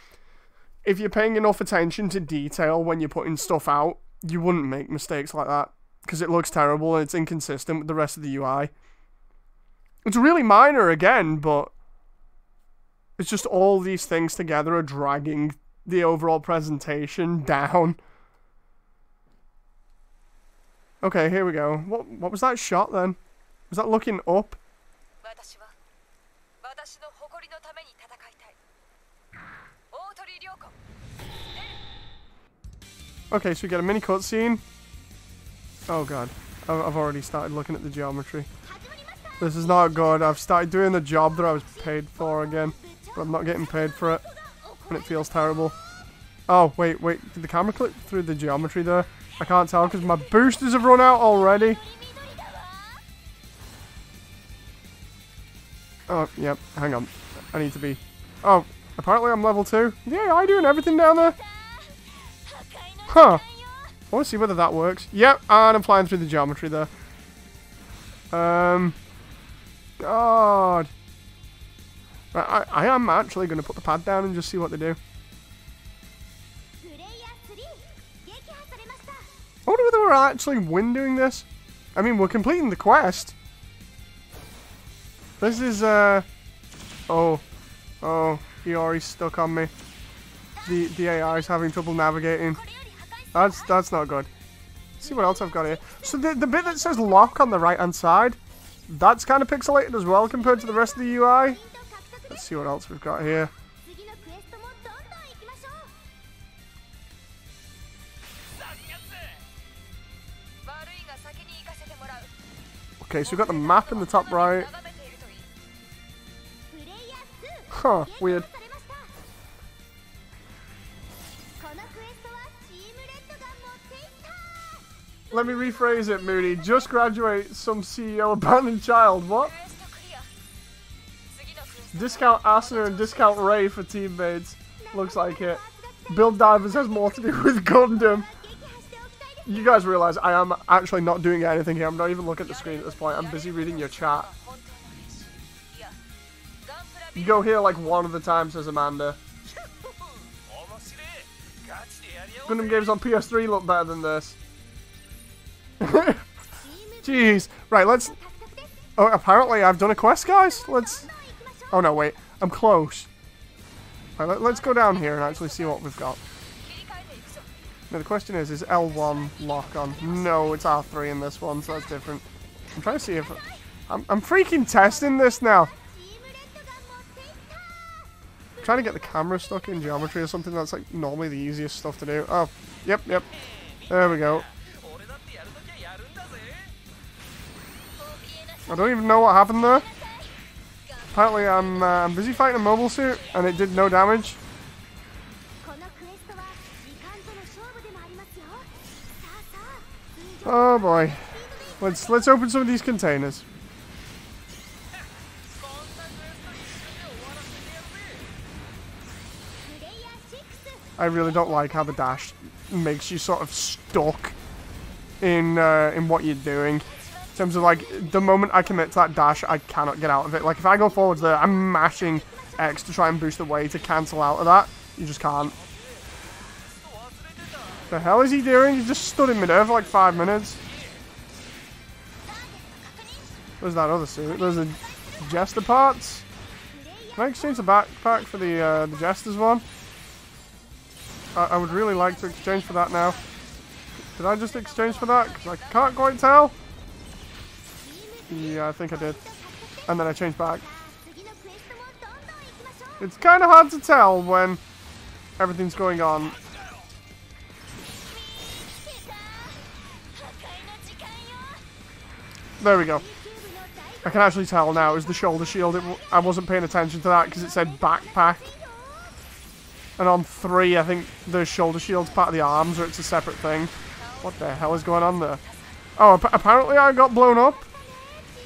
if you're paying enough attention to detail when you're putting stuff out, you wouldn't make mistakes like that. Because it looks terrible and it's inconsistent with the rest of the UI. It's really minor again, but it's just all these things together are dragging the overall presentation down. Okay, here we go. What was that shot then? Was that looking up? Okay, so we get a mini cutscene. Oh god, I've already started looking at the geometry. This is not good. I've started doing the job that I was paid for again, but I'm not getting paid for it, and it feels terrible. Oh, wait, did the camera clip through the geometry there? I can't tell because my boosters have run out already. Oh, yep, hang on. I need to be... Oh, apparently I'm level 2. Yeah, I'm doing everything down there. Huh. I want to see whether that works. Yep, and I'm flying through the geometry there. God. I am actually going to put the pad down and just see what they do. I wonder whether we're actually windowing this. I mean, we're completing the quest. This is, Oh, Iori's stuck on me. The AI is having trouble navigating. That's not good. Let's see what else I've got here. So the bit that says lock on the right-hand side, that's kind of pixelated as well compared to the rest of the UI. Let's see what else we've got here. Okay, so we've got the map in the top right. Huh, weird. Let me rephrase it, Moody. Just graduate, some CEO abandoned child. What? Discount Asuna and discount Ray for teammates. Looks like it. Build Divers has more to do with Gundam. You guys realize I am actually not doing anything here. I'm not even looking at the screen at this point. I'm busy reading your chat. You go here like one of the time, says Amanda. Gundam games on PS3 look better than this. Jeez. Right, let's... Oh, apparently I've done a quest, guys. Let's... Oh, no, wait. I'm close. Right, let's go down here and actually see what we've got. Now, the question is L1 lock on? No, it's R3 in this one, so that's different. I'm trying to see if... I'm freaking testing this now. trying to get the camera stuck in geometry or something. That's like normally the easiest stuff to do. Oh, yep. There we go. I don't even know what happened there. Apparently I'm busy fighting a mobile suit and it did no damage. Oh boy. Let's open some of these containers. I really don't like how the dash makes you sort of stuck in what you're doing. In terms of like the moment I commit to that dash, I cannot get out of it. Like if I go forwards there, I'm mashing X to try and boost away to cancel out of that. You just can't. The hell is he doing? He just stood in midair for like 5 minutes. Where's that other suit? There's the Jester parts. Can I exchange the backpack for the Jester's one? I would really like to exchange for that now. Did I just exchange for that? Because I can't quite tell. Yeah, I think I did. And then I changed back. It's kind of hard to tell when everything's going on. There we go. I can actually tell now. It was the shoulder shield. I wasn't paying attention to that because it said backpack. And on 3, I think the shoulder shield's part of the arms, or it's a separate thing. What the hell is going on there? Oh, apparently I got blown up.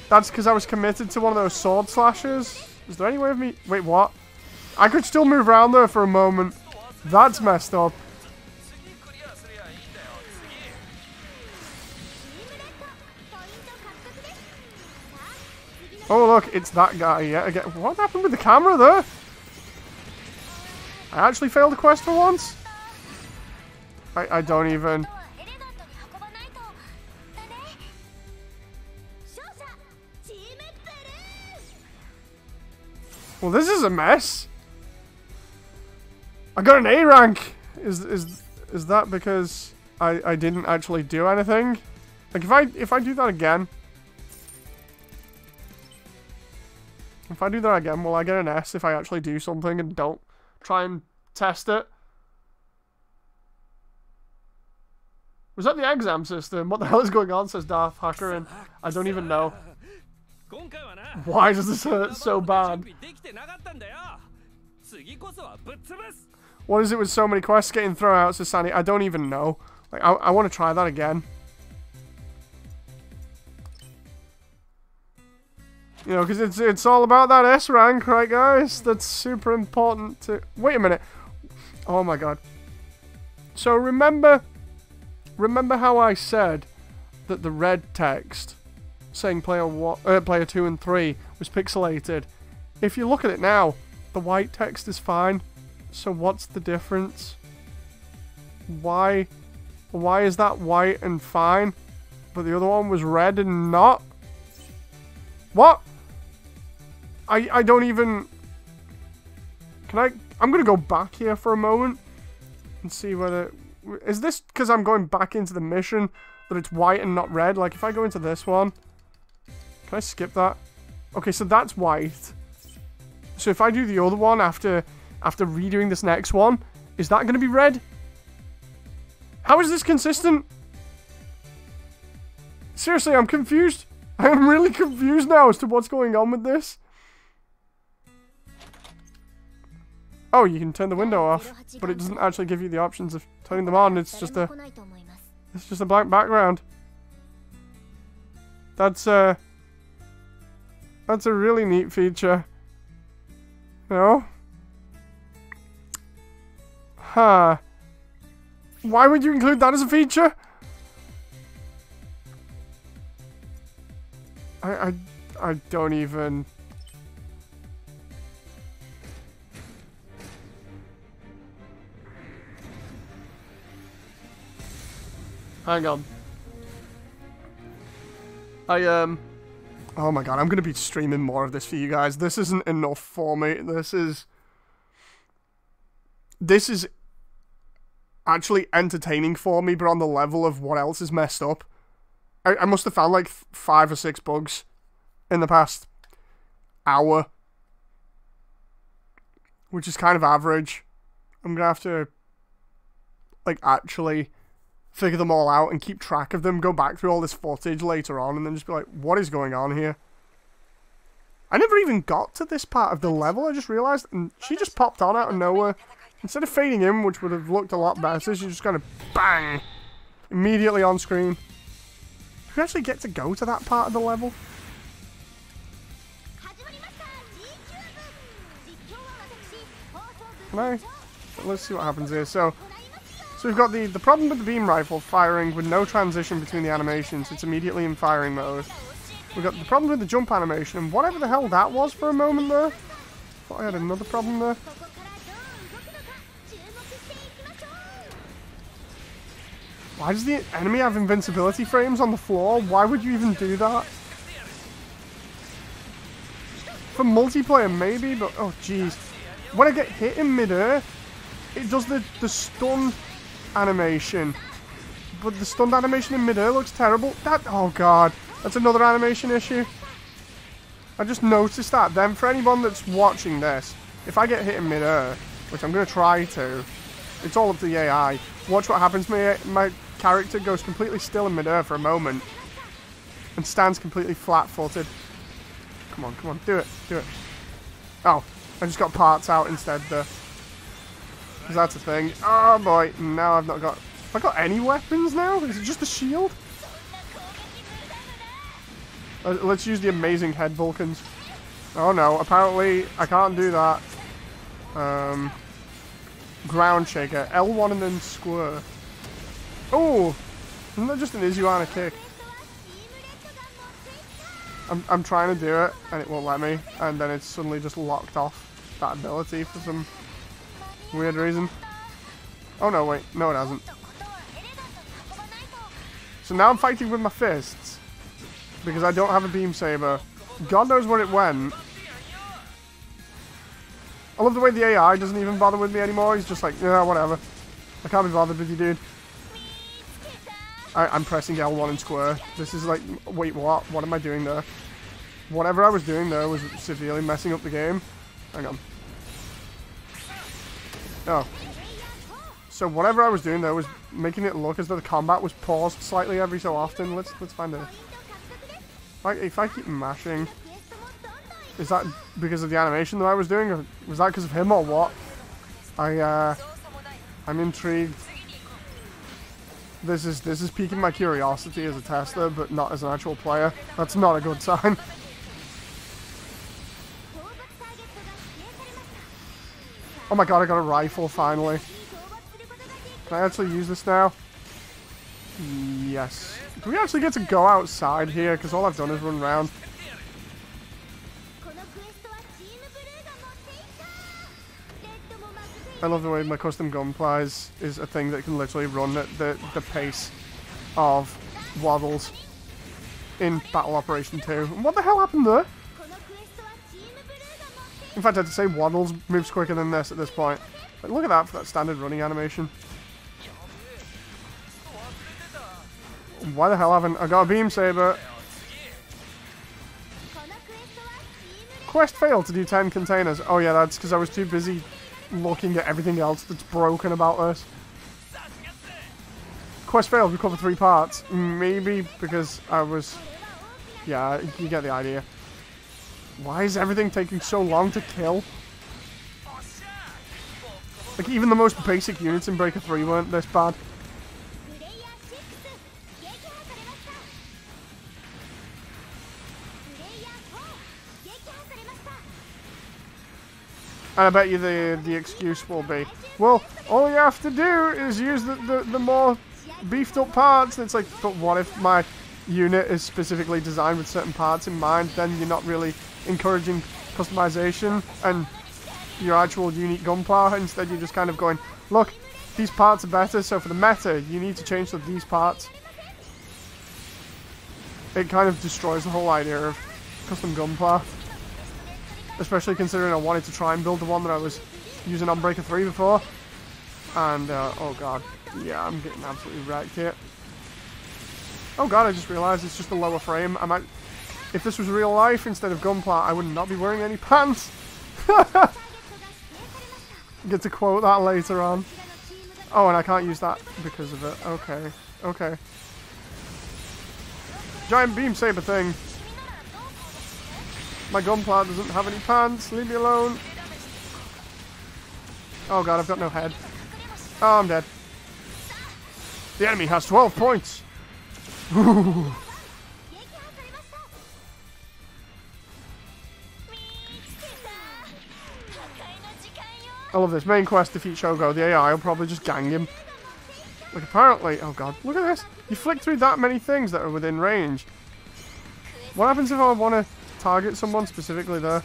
That's because I was committed to one of those sword slashes. Is there any way of me... Wait, what? I could still move around there for a moment. That's messed up. Oh, look, it's that guy yet again. What happened with the camera there? I actually failed a quest for once? I don't even... Well, this is a mess. I got an A rank. Is that because I didn't actually do anything? Like if I do that again... If I do that again, will I get an S if I actually do something and don't try and test it? Was that the exam system? What the hell is going on, says Darth Hacker, and I don't even know. Why does this hurt so bad? What is it with so many quests getting thrown out, says Sandy? I don't even know. Like, I want to try that again. You know, because it's all about that S rank, right, guys? That's super important to... Wait a minute. Oh, my God. So, remember how I said that the red text saying player 2 and 3 was pixelated? If you look at it now, the white text is fine. So, what's the difference? Why is that white and fine, but the other one was red and not? What? I don't even... I'm going to go back here for a moment and see whether... Is this because I'm going back into the mission that it's white and not red? Like, if I go into this one... Can I skip that? Okay, so that's white. So if I do the other one after redoing this next one, is that going to be red? How is this consistent? Seriously, I'm confused. I'm really confused now as to what's going on with this. Oh, you can turn the window off, but it doesn't actually give you the options of turning them on. It's just a blank background. That's a really neat feature. No? Huh. Why would you include that as a feature? I don't even... Hang on. Oh my god, I'm gonna be streaming more of this for you guys. This isn't enough for me. This is actually entertaining for me, but on the level of what else is messed up. I must have found like 5 or 6 bugs in the past hour. which is kind of average. I'm gonna have to, like, actually figure them all out and keep track of them, go back through all this footage later on, and then just be like, what is going on here? I never even got to this part of the level, I just realized, and she just popped on out of nowhere. Instead of fading in, which would have looked a lot better, she just kind of bang! Immediately on screen. Do we actually get to go to that part of the level? Can I? Let's see what happens here. So we've got the problem with the beam rifle firing with no transition between the animations. It's immediately in firing mode. We've got the problem with the jump animation, and whatever the hell that was for a moment there. Thought I had another problem there. Why does the enemy have invincibility frames on the floor? Why would you even do that? For multiplayer, maybe, but oh jeez. When I get hit in midair, it does the stun animation. But the stunned animation in midair looks terrible. Oh god, that's another animation issue. I just noticed that. Then for anyone that's watching this, if I get hit in midair, which I'm going to try to, it's all up to the AI. Watch what happens. My character goes completely still in midair for a moment and stands completely flat-footed. Come on, do it. Oh, I just got parts out instead there. Because that's a thing. Oh boy, now I've not got... Have I got any weapons now? Is it just a shield? Let's use the amazing head Vulcans. Oh no, apparently I can't do that. Ground shaker. L1 and then square. Oh! Isn't that just an Izuana kick? I'm trying to do it, and it won't let me. And then it's suddenly just locked off that ability for some weird reason. Oh no, wait. No, it hasn't. So now I'm fighting with my fists. Because I don't have a beam saber. God knows where it went. I love the way the AI doesn't even bother with me anymore. He's just like, yeah, whatever. I can't be bothered with you, dude. I'm pressing L1 and square. This is like, wait, what? What am I doing there? Whatever I was doing there was severely messing up the game. Hang on. Oh. So whatever I was doing there was making it look as though the combat was paused slightly every so often. Let's find a... If I keep mashing... Is that because of the animation that I was doing, or was that because of him, or what? I'm intrigued. This is piquing my curiosity as a tester, but not as an actual player. That's not a good sign. Oh my god, I got a rifle finally. Can I actually use this now? Yes. Do we actually get to go outside here? Because all I've done is run around. I love the way my custom gunpla is a thing that can literally run at the pace of Waddles in Battle Operation 2. And what the hell happened there? In fact, I'd say Waddles moves quicker than this at this point. But look at that for that standard running animation. Why the hell haven't I got a beam saber? Quest failed to do 10 containers. Oh yeah, that's because I was too busy looking at everything else that's broken about this. Quest failed, recover 3 parts. Maybe because I was... Yeah, you get the idea. Why is everything taking so long to kill? Like, even the most basic units in Breaker 3 weren't this bad. And I bet you the excuse will be, well, all you have to do is use the more beefed up parts. And it's like, but what if my unit is specifically designed with certain parts in mind? Then you're not really encouraging customization and your actual unique gunpla. Instead, you're just kind of going, look, these parts are better, so for the meta, you need to change to these parts. It kind of destroys the whole idea of custom gunpla. Especially considering I wanted to try and build the one that I was using on Breaker 3 before. And, oh god. Yeah, I'm getting absolutely wrecked here. Oh god, I just realised it's just a lower frame. If this was real life instead of gunpla, I would not be wearing any pants. Get to quote that later on. Oh, and I can't use that because of it. Okay. Okay. Giant beam saber thing. My gunpla doesn't have any pants. Leave me alone. Oh god, I've got no head. Oh, I'm dead. The enemy has 12 points. Ooh. I love this. Main quest, defeat Shogo. The AI will probably just gang him. Like, apparently... Oh, God. Look at this. You flick through that many things that are within range. What happens if I want to target someone specifically there?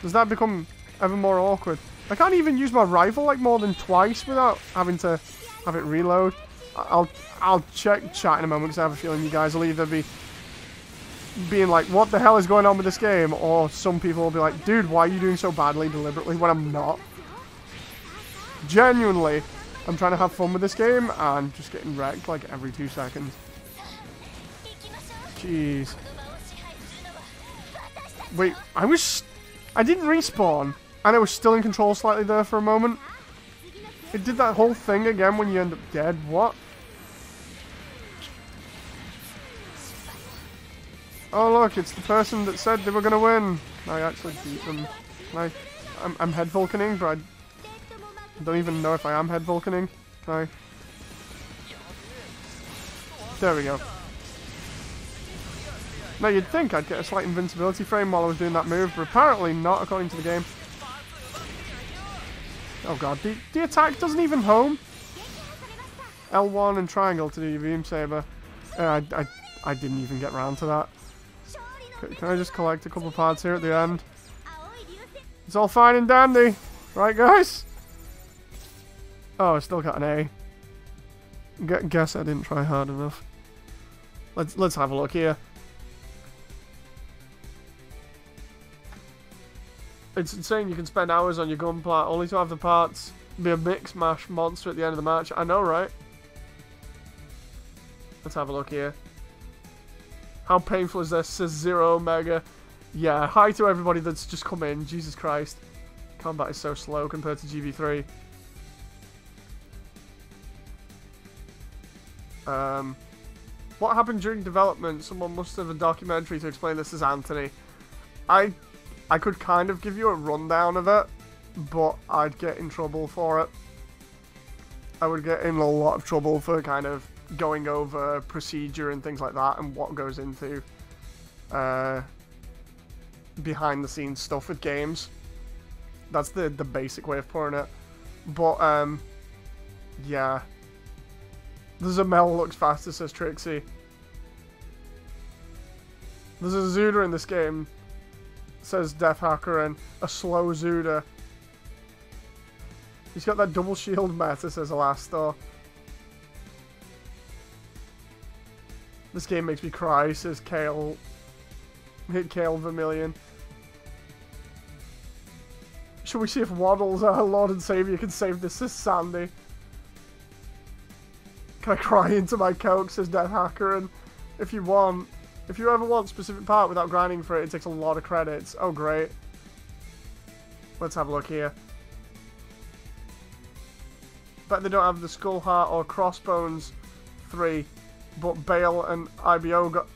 Does that become ever more awkward? I can't even use my rifle, like, more than twice without having to have it reload. I'll check chat in a moment because I have a feeling you guys will either be being like, what the hell is going on with this game? Or some people will be like, dude, why are you doing so badly deliberately when I'm not? Genuinely, I'm trying to have fun with this game and just getting wrecked like every 2 seconds. Jeez. Wait, I didn't respawn and I was still in control slightly there for a moment. It did that whole thing again when you end up dead. What? Oh look, it's the person that said they were gonna win. I actually beat them. I'm head vulcaning, but I don't even know if I am head vulcaning. There we go. Now you'd think I'd get a slight invincibility frame while I was doing that move, but apparently not according to the game. Oh god, the attack doesn't even home. L1 and triangle to do your beam saber. I didn't even get round to that. Can I just collect a couple parts here at the end? It's all fine and dandy. Right, guys? Oh, I still got an A. Guess I didn't try hard enough. Let's have a look here. It's insane you can spend hours on your gunpla only to have the parts be a mix mash monster at the end of the match. I know, right? Let's have a look here. How painful is this? Says Zero Omega. Yeah, hi to everybody that's just come in. Jesus Christ. Combat is so slow compared to GV3. What happened during development? Someone must have a documentary to explain this as Anthony. I could kind of give you a rundown of it, but I'd get in trouble for it. I would get in a lot of trouble for kind of going over procedure and things like that and what goes into behind the scenes stuff with games. That's the basic way of putting it. But yeah. The Zamel looks faster, says Trixie. There's a Zuda in this game, says Death Hacker, and a slow Zuda. He's got that double shield meta, says Elastor. This game makes me cry, says Kale Vermilion. Should we see if Waddles, our Lord and Savior, can save this, says Sandy. Can I cry into my coke, says Death Hacker, and if you ever want a specific part without grinding for it, it takes a lot of credits. Oh, great. Let's have a look here. Bet they don't have the Skull Heart or Crossbones 3, but Bale and IBO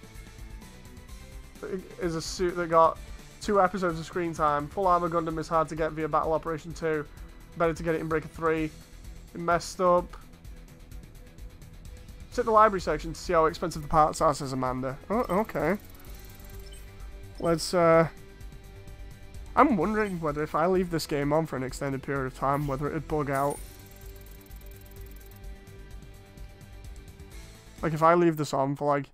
is a suit that got 2 episodes of screen time. Full Armor Gundam is hard to get via Battle Operation 2. Better to get it in Breaker 3. It messed up. Check the library section to see how expensive the parts are, says Amanda. Oh, okay. Let's, I'm wondering whether if I leave this game on for an extended period of time, whether it'd bug out. Like, if I leave this on for, like,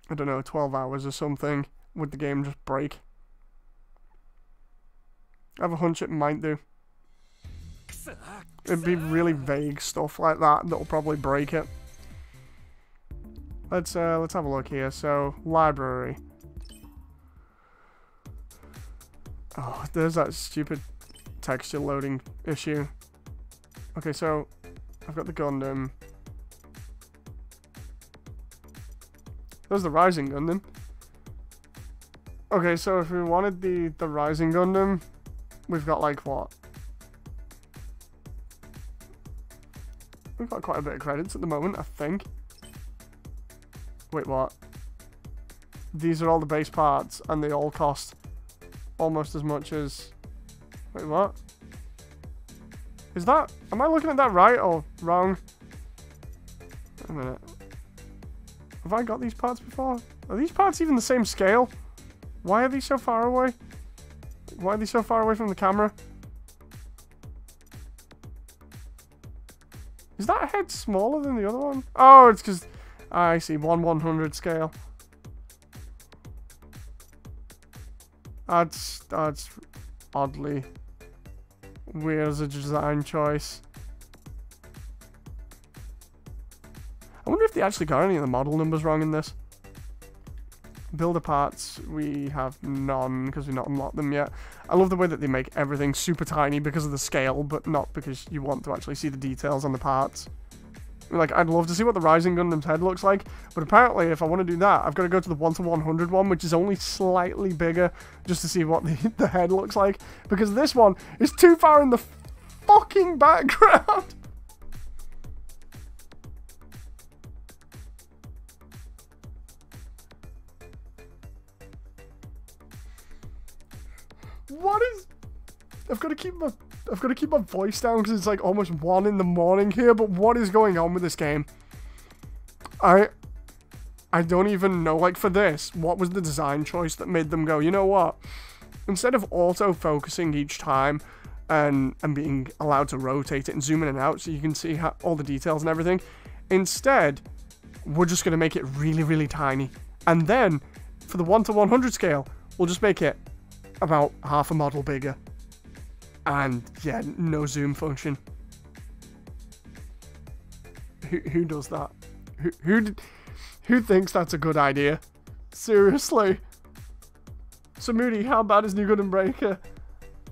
I don't know, 12 hours or something, would the game just break? I have a hunch it might do. It'd be really vague stuff like that that'll probably break it. Let's have a look here. So, library. Oh, there's that stupid texture loading issue. Okay, so I've got the Gundam. There's the Rising Gundam. Okay, so if we wanted the Rising Gundam, we've got like what? We've got quite a bit of credits at the moment, I think. Wait, what? These are all the base parts, and they all cost almost as much as... Wait, what? Is that... Am I looking at that right or wrong? Wait a minute. Have I got these parts before? Are these parts even the same scale? Why are these so far away? Why are they so far away from the camera? Is that head smaller than the other one? Oh, it's because... I see, 1/100 scale. That's oddly weird as a design choice. I wonder if they actually got any of the model numbers wrong in this. Builder parts, we have none because we've not unlocked them yet. I love the way that they make everything super tiny because of the scale, but not because you want to actually see the details on the parts. Like, I'd love to see what the Rising Gundam's head looks like, but apparently if I want to do that, I've got to go to the 1/100 one, which is only slightly bigger, just to see what the head looks like, because this one is too far in the fucking background. What is... I've got to keep my voice down because it's like almost 1 in the morning here, but what is going on with this game? I don't even know. Like, for this, what was the design choice that made them go, you know what? Instead of auto-focusing each time and being allowed to rotate it and zoom in and out so you can see all the details and everything, instead, we're just going to make it really, really tiny. And then, for the 1/100 scale, we'll just make it about half a model bigger. And yeah, no zoom function. Who does that? Who thinks that's a good idea? Seriously. So Moody, how bad is New Gundam Breaker?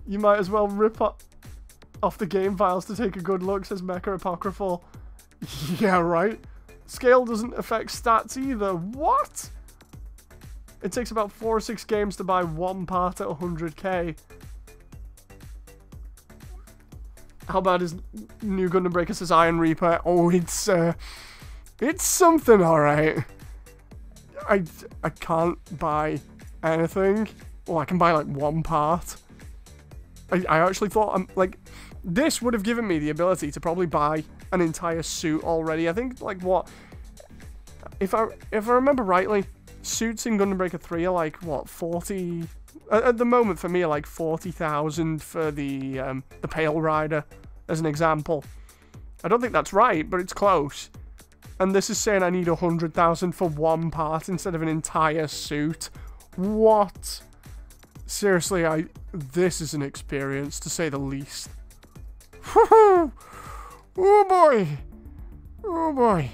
You might as well rip off the game files to take a good look, says Mecha Apocryphal. Yeah, right. Scale doesn't affect stats either. What? It takes about 4 or 6 games to buy one part at 100k. How bad is New Gundam Breaker, says Iron Reaper? Oh, it's something, alright. I can't buy anything. Well, I can buy like one part. I actually thought, like, this would have given me the ability to probably buy an entire suit already. I think, like, what? If I remember rightly, suits in Gundam Breaker 3 are like, what, 40... At the moment, for me, are like 40,000 for the Pale Rider, as an example. I don't think that's right, but it's close. And this is saying I need 100,000 for one part instead of an entire suit. What? Seriously, this is an experience, to say the least. Oh boy! Oh boy!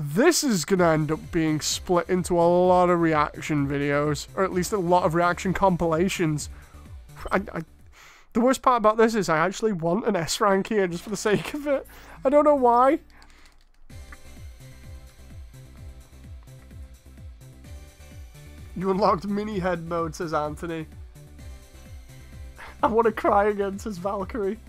This is going to end up being split into a lot of reaction videos, or at least a lot of reaction compilations. The worst part about this is I actually want an S rank here just for the sake of it. I don't know why. You unlocked mini head mode, says Anthony. I want to cry again, says Valkyrie.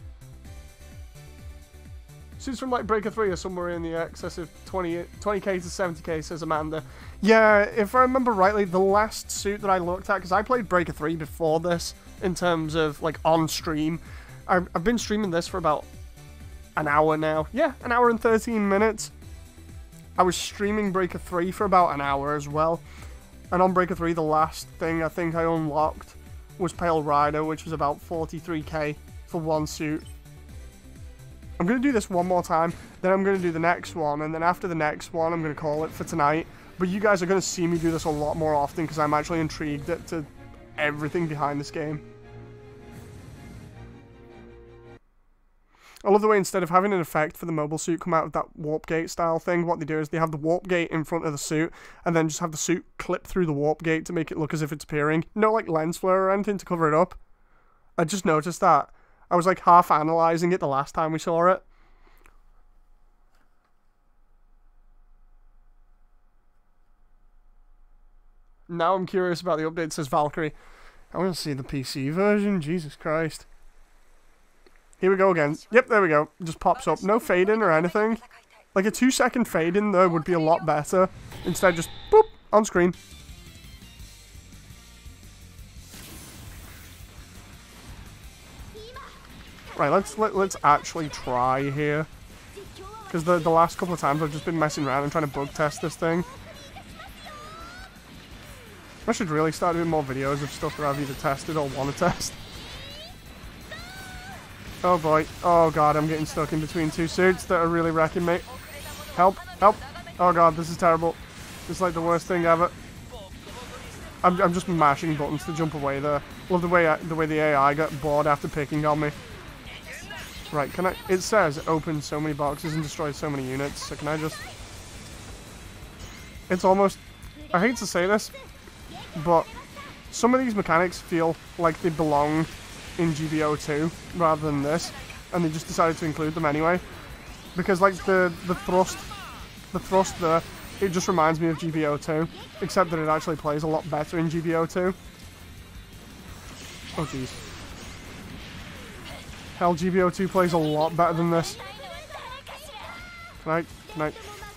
Suits from like Breaker 3 are somewhere in the excess of 20k to 70k, says Amanda. Yeah, if I remember rightly, the last suit that I looked at, because I played Breaker 3 before this, in terms of like on stream. I've been streaming this for about an hour now. Yeah, an hour and 13 minutes. I was streaming Breaker 3 for about an hour as well. And on Breaker 3, the last thing I think I unlocked was Pale Rider, which was about 43k for one suit. I'm going to do this one more time, then I'm going to do the next one, and then after the next one, I'm going to call it for tonight. But you guys are going to see me do this a lot more often, because I'm actually intrigued to everything behind this game. I love the way instead of having an effect for the mobile suit come out of that warp gate style thing, what they do is they have the warp gate in front of the suit, and then just have the suit clip through the warp gate to make it look as if it's appearing. No, like, lens flare or anything to cover it up. I just noticed that. I was like half analysing it the last time we saw it. Now I'm curious about the update, says Valkyrie. I want to see the PC version, Jesus Christ. Here we go again. Yep, there we go. It just pops up. No fade-in or anything. Like a 2-second fade-in, though, would be a lot better. Instead, just boop, on screen. Right, let's actually try here. Because the last couple of times I've just been messing around and trying to bug test this thing. I should really start doing more videos of stuff that I've either tested or want to test. Oh boy. Oh god, I'm getting stuck in between two suits that are really wrecking me. Help, help. Oh god, this is terrible. This is like the worst thing ever. I'm just mashing buttons to jump away there. Love the way the AI got bored after picking on me. Right, can I... It says open so many boxes and destroy so many units, so can I just... It's almost... I hate to say this, but some of these mechanics feel like they belong in GBO 2 rather than this, and they just decided to include them anyway. Because, like, the thrust there, it just reminds me of GBO 2, except that it actually plays a lot better in GBO 2. Oh, jeez. Hell, GBO 2 plays a lot better than this. Can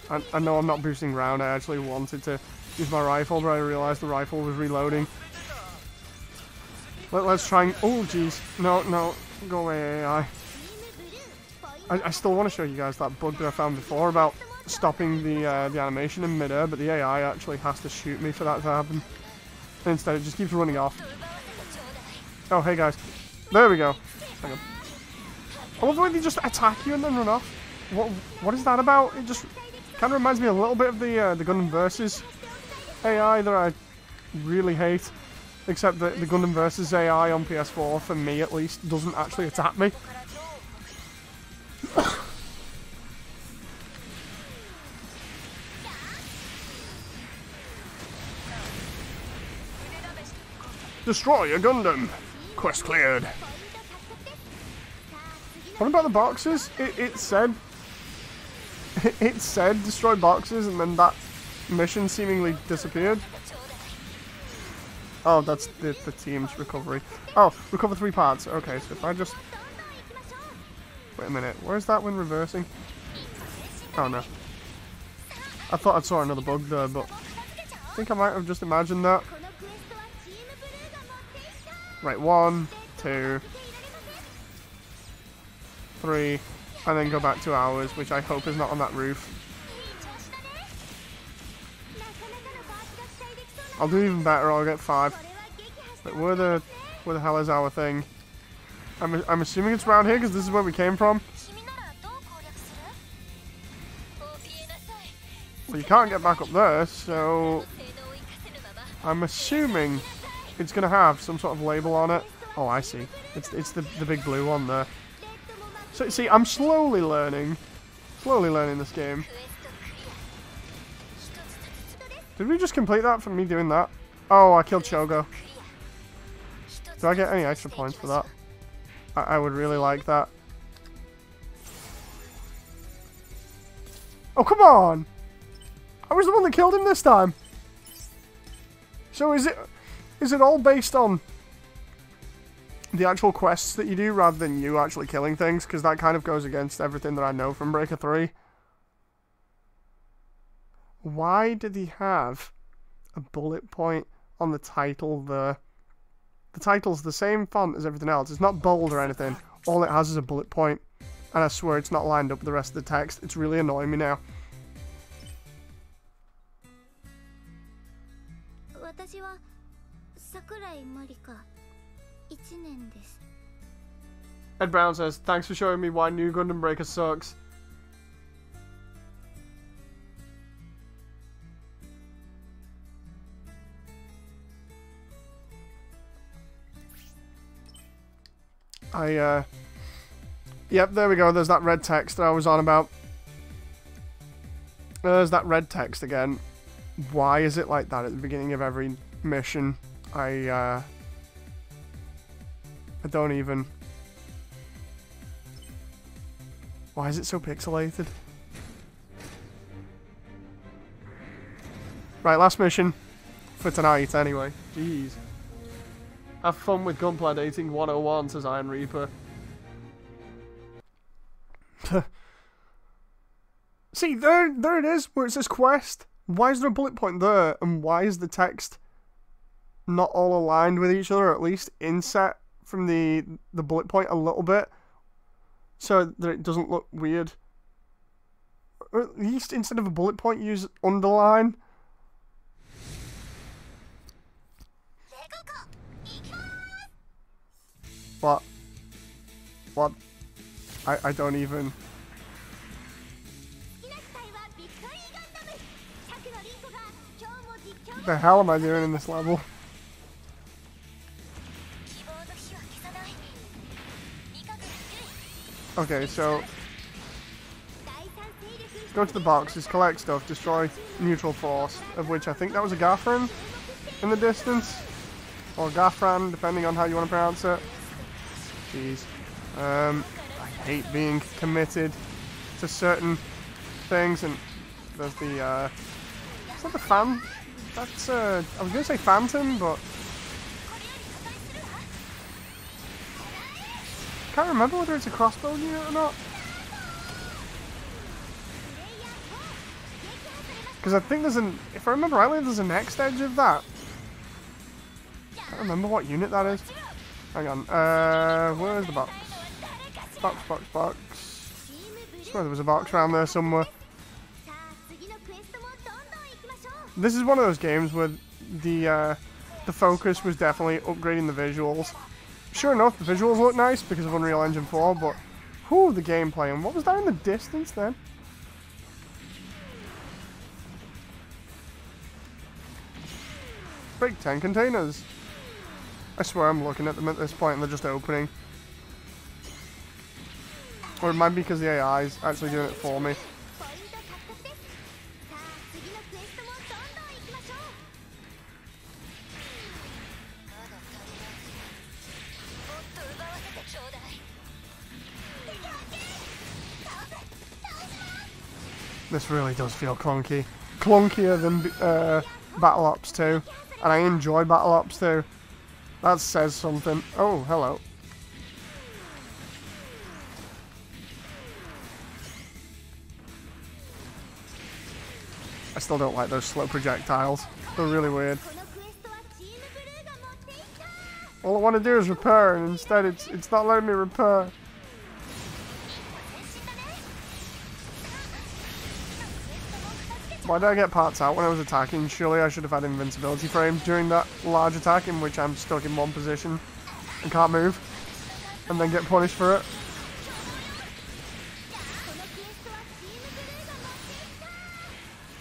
I know I'm not boosting round, I actually wanted to use my rifle, but I realized the rifle was reloading. Let's try and... Oh, jeez. No, go away, AI. I still want to show you guys that bug that I found before about stopping the animation in midair, but the AI actually has to shoot me for that to happen. And instead, it just keeps running off. Oh, hey guys. There we go. Hang on. I love the way they just attack you and then run off. What is that about? It just kind of reminds me a little bit of the Gundam Versus AI that I really hate. Except that the Gundam Versus AI on PS4, for me at least, doesn't actually attack me. Destroy a Gundam! Quest cleared. What about the boxes? It said destroy boxes, and then that mission seemingly disappeared. Oh, that's the team's recovery. Oh, recover 3 parts. Okay, so if I just... Wait a minute. Where's that when reversing? Oh, no. I thought I saw another bug there, but... I think I might have just imagined that. Right, 1, 2... 3, and then go back 2 hours, which I hope is not on that roof. I'll do even better, I'll get 5. But where the hell is our thing? I'm assuming it's around here, because this is where we came from. Well, you can't get back up there, so... I'm assuming it's going to have some sort of label on it. Oh, I see. It's the big blue one there. So, see, I'm slowly learning this game. Did we just complete that from me doing that? Oh, I killed Shogo. Do I get any extra points for that? I would really like that. Oh, come on! I was the one that killed him this time! So is it all based on the actual quests that you do rather than you actually killing things? Because that kind of goes against everything that I know from Breaker 3. Why did he have a bullet point on the title there? The title's the same font as everything else. It's not bold or anything. All it has is a bullet point. And I swear it's not lined up with the rest of the text. It's really annoying me now. Ed Brown says, thanks for showing me why new Gundam Breaker sucks. Yep, there we go. There's that red text that I was on about. There's that red text again. Why is it like that at the beginning of every mission? I don't even... Why is it so pixelated? Right, last mission for tonight anyway. Jeez. Have fun with gunpla dating 101, says Iron Reaper. See, there it is, where it says quest. Why is there a bullet point there, and why is the text not all aligned with each other, or at least inset from the bullet point a little bit, so that it doesn't look weird? Or at least instead of a bullet point, use underline. What? What? I don't even... What the hell am I doing in this level? Okay, so... Go to the boxes, collect stuff, destroy neutral force, of which I think that was a Gaffran in the distance. Or Gaffran, depending on how you want to pronounce it. Jeez. I hate being committed to certain things, and there's the, is that the fan? That's, I was going to say Phantom, but... Can't remember whether it's a crossbow unit or not. Because I think there's an... If I remember rightly, there's a next edge of that. Can't remember what unit that is. Hang on. Where is the box? Box. I swear there was a box around there somewhere. This is one of those games where the focus was definitely upgrading the visuals. Sure enough, the visuals look nice because of Unreal Engine 4, but whew, the gameplay. And what was that in the distance then? Break 10 containers. I swear I'm looking at them at this point and they're just opening. Or it might be because the AI is actually doing it for me. This really does feel clunky. Clunkier than Battle Ops 2. And I enjoy Battle Ops 2. That says something. Oh, hello. I still don't like those slow projectiles. They're really weird. All I want to do is repair, and instead it's not letting me repair. Why did I get parts out when I was attacking? Surely I should have had invincibility frames during that large attack in which I'm stuck in one position and can't move, and then get punished for it.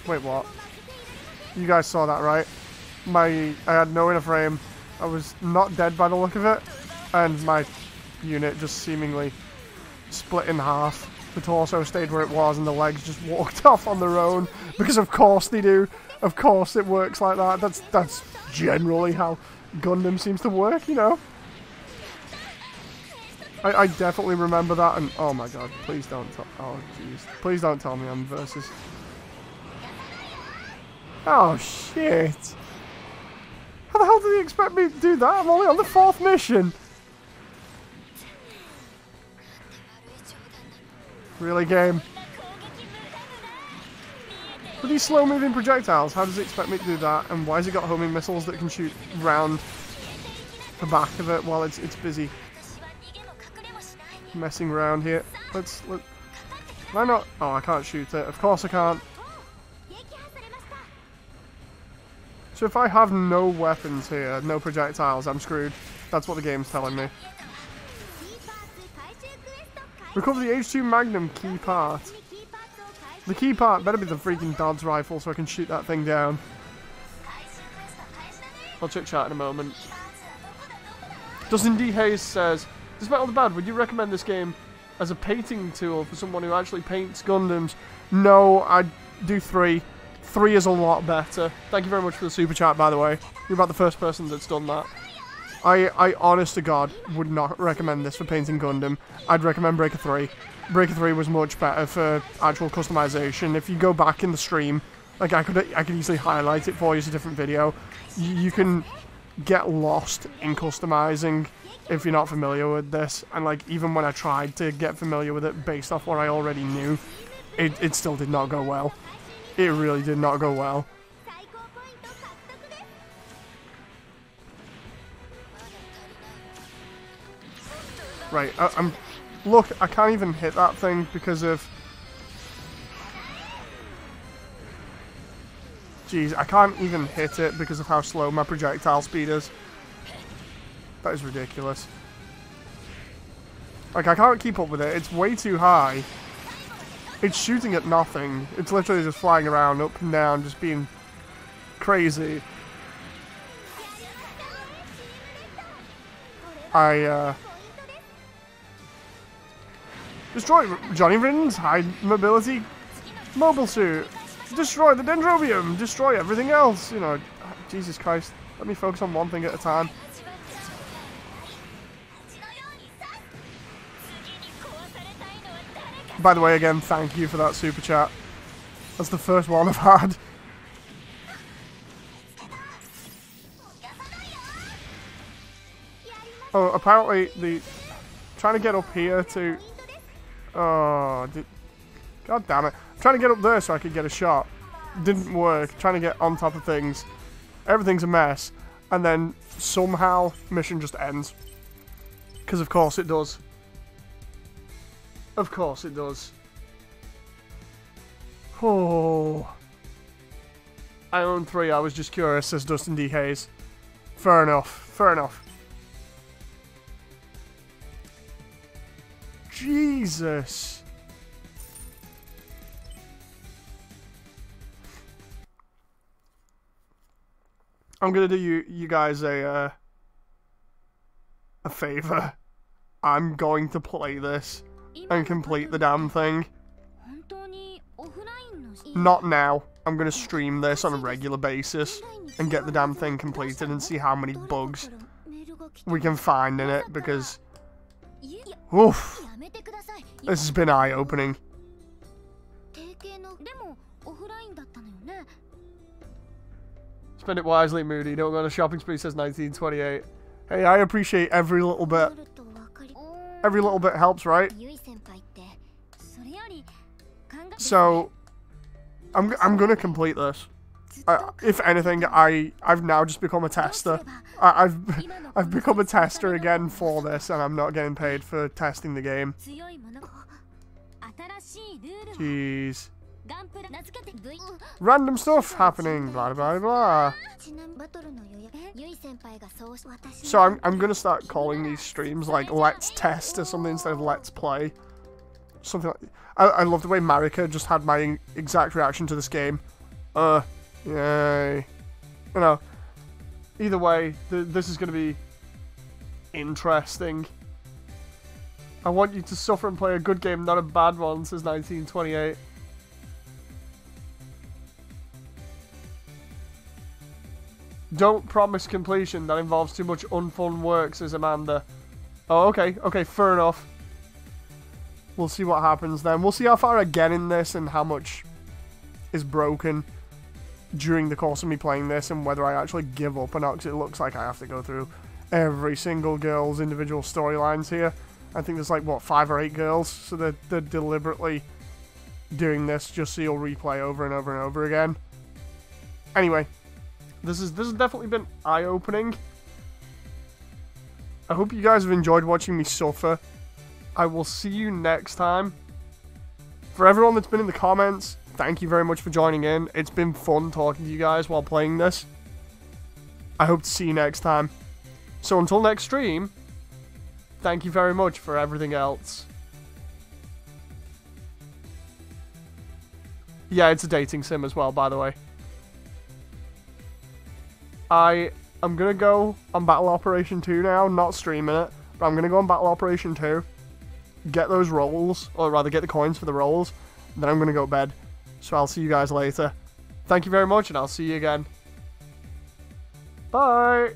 Wait, what? You guys saw that, right? I had no inner frame. I was not dead by the look of it, and my unit just seemingly split in half. The torso stayed where it was, and the legs just walked off on their own. Because of course they do. Of course it works like that. That's generally how Gundam seems to work, you know. I definitely remember that, and oh my god, please don't tell. Oh jeez, please don't tell me I'm versus. Oh shit! How the hell did he expect me to do that? I'm only on the 4th mission. Really, game? With these slow-moving projectiles, how does it expect me to do that? And why has it got homing missiles that can shoot round the back of it while it's busy messing around here? Let's. Why not? Oh, I can't shoot it. Of course I can't. So if I have no weapons here, no projectiles, I'm screwed. That's what the game's telling me. Recover the H2 Magnum key part. The key part better be the freaking Dodds rifle so I can shoot that thing down. I'll check chat in a moment. Dustin D. Hayes says, despite all the bad, would you recommend this game as a painting tool for someone who actually paints Gundams? No, I'd do 3. 3 is a lot better. Thank you very much for the super chat, by the way. You're about the first person that's done that. I honest to God, would not recommend this for painting Gundam. I'd recommend Breaker 3. Breaker 3 was much better for actual customization. If you go back in the stream, like I could easily highlight it for you as a different video. You can get lost in customizing if you're not familiar with this. And like, even when I tried to get familiar with it based off what I already knew, it still did not go well. It really did not go well. Right, look, I can't even hit that thing because of... Jeez, I can't even hit it because of how slow my projectile speed is. That is ridiculous. Like, I can't keep up with it. It's way too high. It's shooting at nothing. It's literally just flying around, up and down, just being crazy. Destroy Johnny Rin's high mobility mobile suit. Destroy the Dendrobium. Destroy everything else. You know, Jesus Christ. Let me focus on one thing at a time. By the way, again, thank you for that super chat. That's the first one I've had. Oh, apparently trying to get up here to... Oh, God damn it. I'm trying to get up there so I could get a shot. Didn't work. Trying to get on top of things. Everything's a mess. And then somehow mission just ends. Because of course it does. Of course it does. Oh. I own 3. I was just curious, says Dustin D. Hayes. Fair enough. Fair enough. Jesus. I'm gonna do you guys a favor. I'm going to play this and complete the damn thing. Not now. I'm gonna stream this on a regular basis and get the damn thing completed and see how many bugs we can find in it, because oof, this has been eye-opening. Spend it wisely, Moody. Don't go on a shopping spree, says 1928. Hey, I appreciate every little bit. Every little bit helps, right? So, I'm gonna complete this. If anything, I've now just become a tester. I've become a tester again for this, and I'm not getting paid for testing the game. Jeez. Random stuff happening, blah blah blah. So I'm gonna start calling these streams like Let's Test or something instead of Let's Play. Something like. I love the way Marika just had my exact reaction to this game. Yay. You know. Either way, this is gonna be interesting. I want you to suffer and play a good game, not a bad one, says 1928. Don't promise completion. That involves too much unfun work, says Amanda. Oh, okay. Okay, fair enough. We'll see what happens then. We'll see how far I get in this and how much is broken during the course of me playing this, and whether I actually give up or not, because it looks like I have to go through every single girl's individual storylines here. I think there's like, what, 5 or 8 girls? So they're deliberately doing this just so you'll replay over and over and over again. Anyway. This has definitely been eye-opening. I hope you guys have enjoyed watching me suffer. I will see you next time. For everyone that's been in the comments, thank you very much for joining in. It's been fun talking to you guys while playing this. I hope to see you next time. So until next stream, thank you very much for everything else. Yeah, it's a dating sim as well, by the way. I am going to go on Battle Operation 2 now, not streaming it, but I'm going to go on Battle Operation 2, get those rolls, or rather get the coins for the rolls, and then I'm going to go to bed. So I'll see you guys later. Thank you very much, and I'll see you again. Bye!